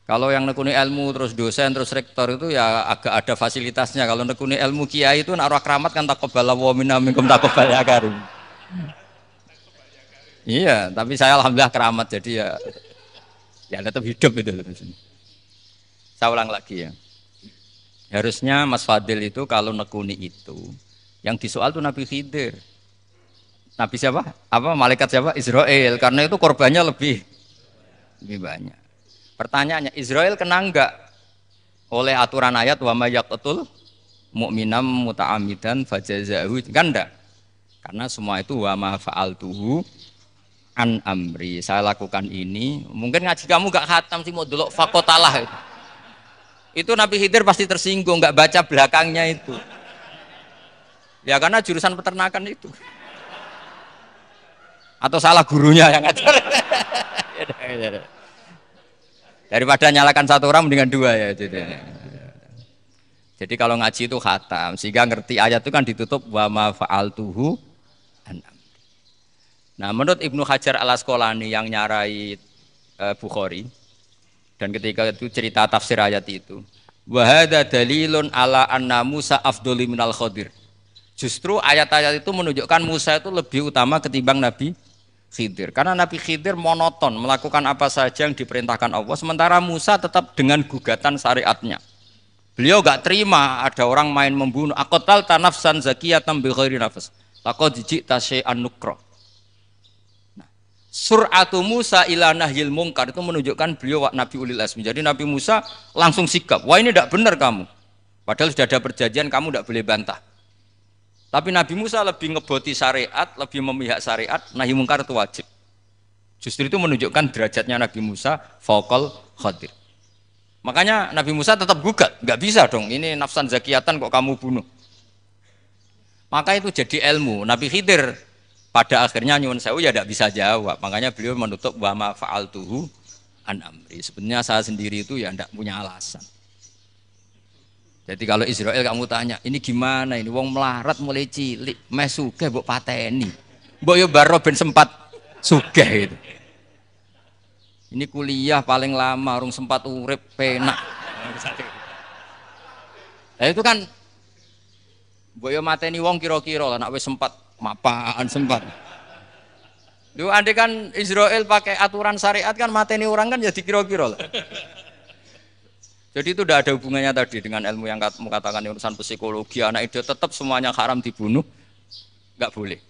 Kalau yang nekuni ilmu terus dosen terus rektor itu ya agak ada fasilitasnya. Kalau nekuni ilmu kiai itu naruh keramat kan taqabbala wa minna minkum taqabbal ya karim. Iya, tapi saya alhamdulillah keramat jadi ya tetap hidup itu. Saya ulang lagi ya. Harusnya Mas Fadil itu kalau nekuni itu yang disoal itu Nabi Khidir. Nabi siapa? Apa malaikat siapa? Israel. Karena itu korbannya lebih banyak. Pertanyaannya, Israel kena enggak oleh aturan ayat wa may yaqtul mu'minam muta'ammidan fajazahu? Kan enggak. Karena semua itu wa ma fa'altuhu an amri. Saya lakukan ini. Mungkin ngaji kamu enggak khatam sih mau delok fakotalah itu. Itu Nabi Khidir pasti tersinggung, enggak baca belakangnya itu. Ya karena jurusan peternakan itu. Atau salah gurunya yang ngajar. Daripada nyalakan 1 orang mendingan 2 ya. Jadi kalau ngaji itu khatam, sehingga ngerti ayat itu kan ditutup wa ma fa'altuhu an amri. Nah, menurut Ibnu Hajar Al-Asqalani yang nyarai Bukhari dan ketika itu cerita tafsir ayat itu, wa hadza dalilun ala anna Musa afdhalu minal Khadir. Justru ayat-ayat itu menunjukkan Musa itu lebih utama ketimbang Nabi Khidir. Karena Nabi Khidir monoton melakukan apa saja yang diperintahkan Allah, sementara Musa tetap dengan gugatan syariatnya. Beliau gak terima ada orang main membunuh. Aqtal tanafsan zakiyatan bi ghairi nafs. Laqad ji'ta syai'an nukra. Nah, sur'atu Musa ila nahyil munkar itu menunjukkan beliau Nabi ulil azmi. Jadi Nabi Musa langsung sikap, wah ini tidak benar kamu. Padahal sudah ada perjanjian, kamu tidak boleh bantah. Tapi Nabi Musa lebih ngeboti syariat, lebih memihak syariat, nahi mungkar itu wajib. Justru itu menunjukkan derajatnya Nabi Musa fauqal Khadir. Makanya Nabi Musa tetap gugat, nggak bisa dong, ini nafsan zakiyatan kok kamu bunuh. Maka itu jadi ilmu. Nabi Khidir pada akhirnya nyuwun sewu ya tidak bisa jawab. Makanya beliau menutup wa ma fa'altuhu an amri. Sebenarnya saya sendiri itu ya tidak punya alasan. Jadi kalau Israel kamu tanya, ini gimana ini? Wong melarat mulai cilik, meh sugih mbok pateni. Mbok yo baro ben sempat sugih gitu. Ini kuliah paling lama, urung sempat urip penak. Nah itu kan mbok yo mateni wong kira-kira lah nek wis sempat mapan sempat. Lu andai kan Israel pakai aturan syariat kan mateni orang kan ya dikira-kira lah. Jadi itu tidak ada hubungannya tadi dengan ilmu yang kamu katakan urusan psikologi, anak itu tetap semuanya haram dibunuh, nggak boleh.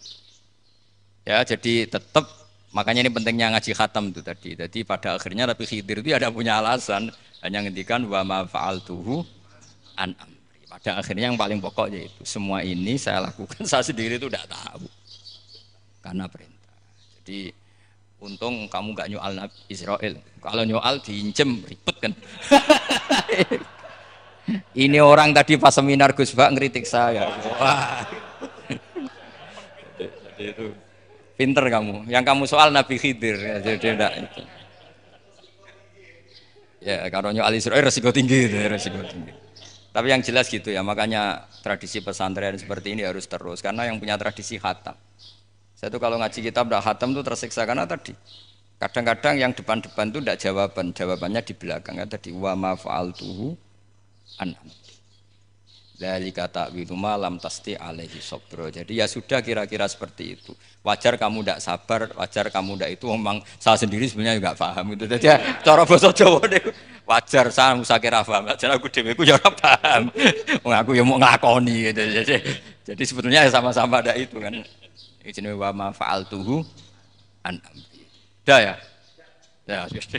Ya jadi tetap, makanya ini pentingnya ngaji khatam itu tadi. Jadi pada akhirnya Nabi Khidir itu ada punya alasan, hanya ngendikan wa ma fa'altuhu an amri. Pada akhirnya yang paling pokok yaitu semua ini saya lakukan, saya sendiri itu tidak tahu karena perintah. Jadi untung kamu nggak nyoal Nabi Israel. Kalau nyoal diincem ribet kan. Ini orang tadi pas seminar Gus Bak ngeritik saya. Wah. Jadi itu pinter kamu. Yang kamu soal Nabi Khidir. Jadi enggak itu. Ya kalau nyoal Israel resiko tinggi, resiko tinggi. Tapi yang jelas gitu ya. Makanya tradisi pesantren seperti ini harus terus. Karena yang punya tradisi khatam. Saya tuh kalau ngaji kitab udah khatam tuh tersiksa karena tadi kadang-kadang yang depan-depan tuh tidak jawaban, jawabannya di belakang kan tadi wa ma fa'altuhu an amri. Dzalika ta'wilu ma lam tasti alaihi sabra. Jadi ya sudah kira-kira seperti itu. Wajar kamu tidak sabar, wajar kamu tidak itu memang saya sendiri sebenarnya juga paham itu. Jadi ya, cara basa Jawa deh wajar saya musakira paham. Jadi aku dhewe ku ya ora paham. Wong aku ya mau nglakoni gitu. Jadi sebetulnya sama-sama ada itu kan. Ini wa ma fa'altuhu an amri. Dah ya? Ya, sudah.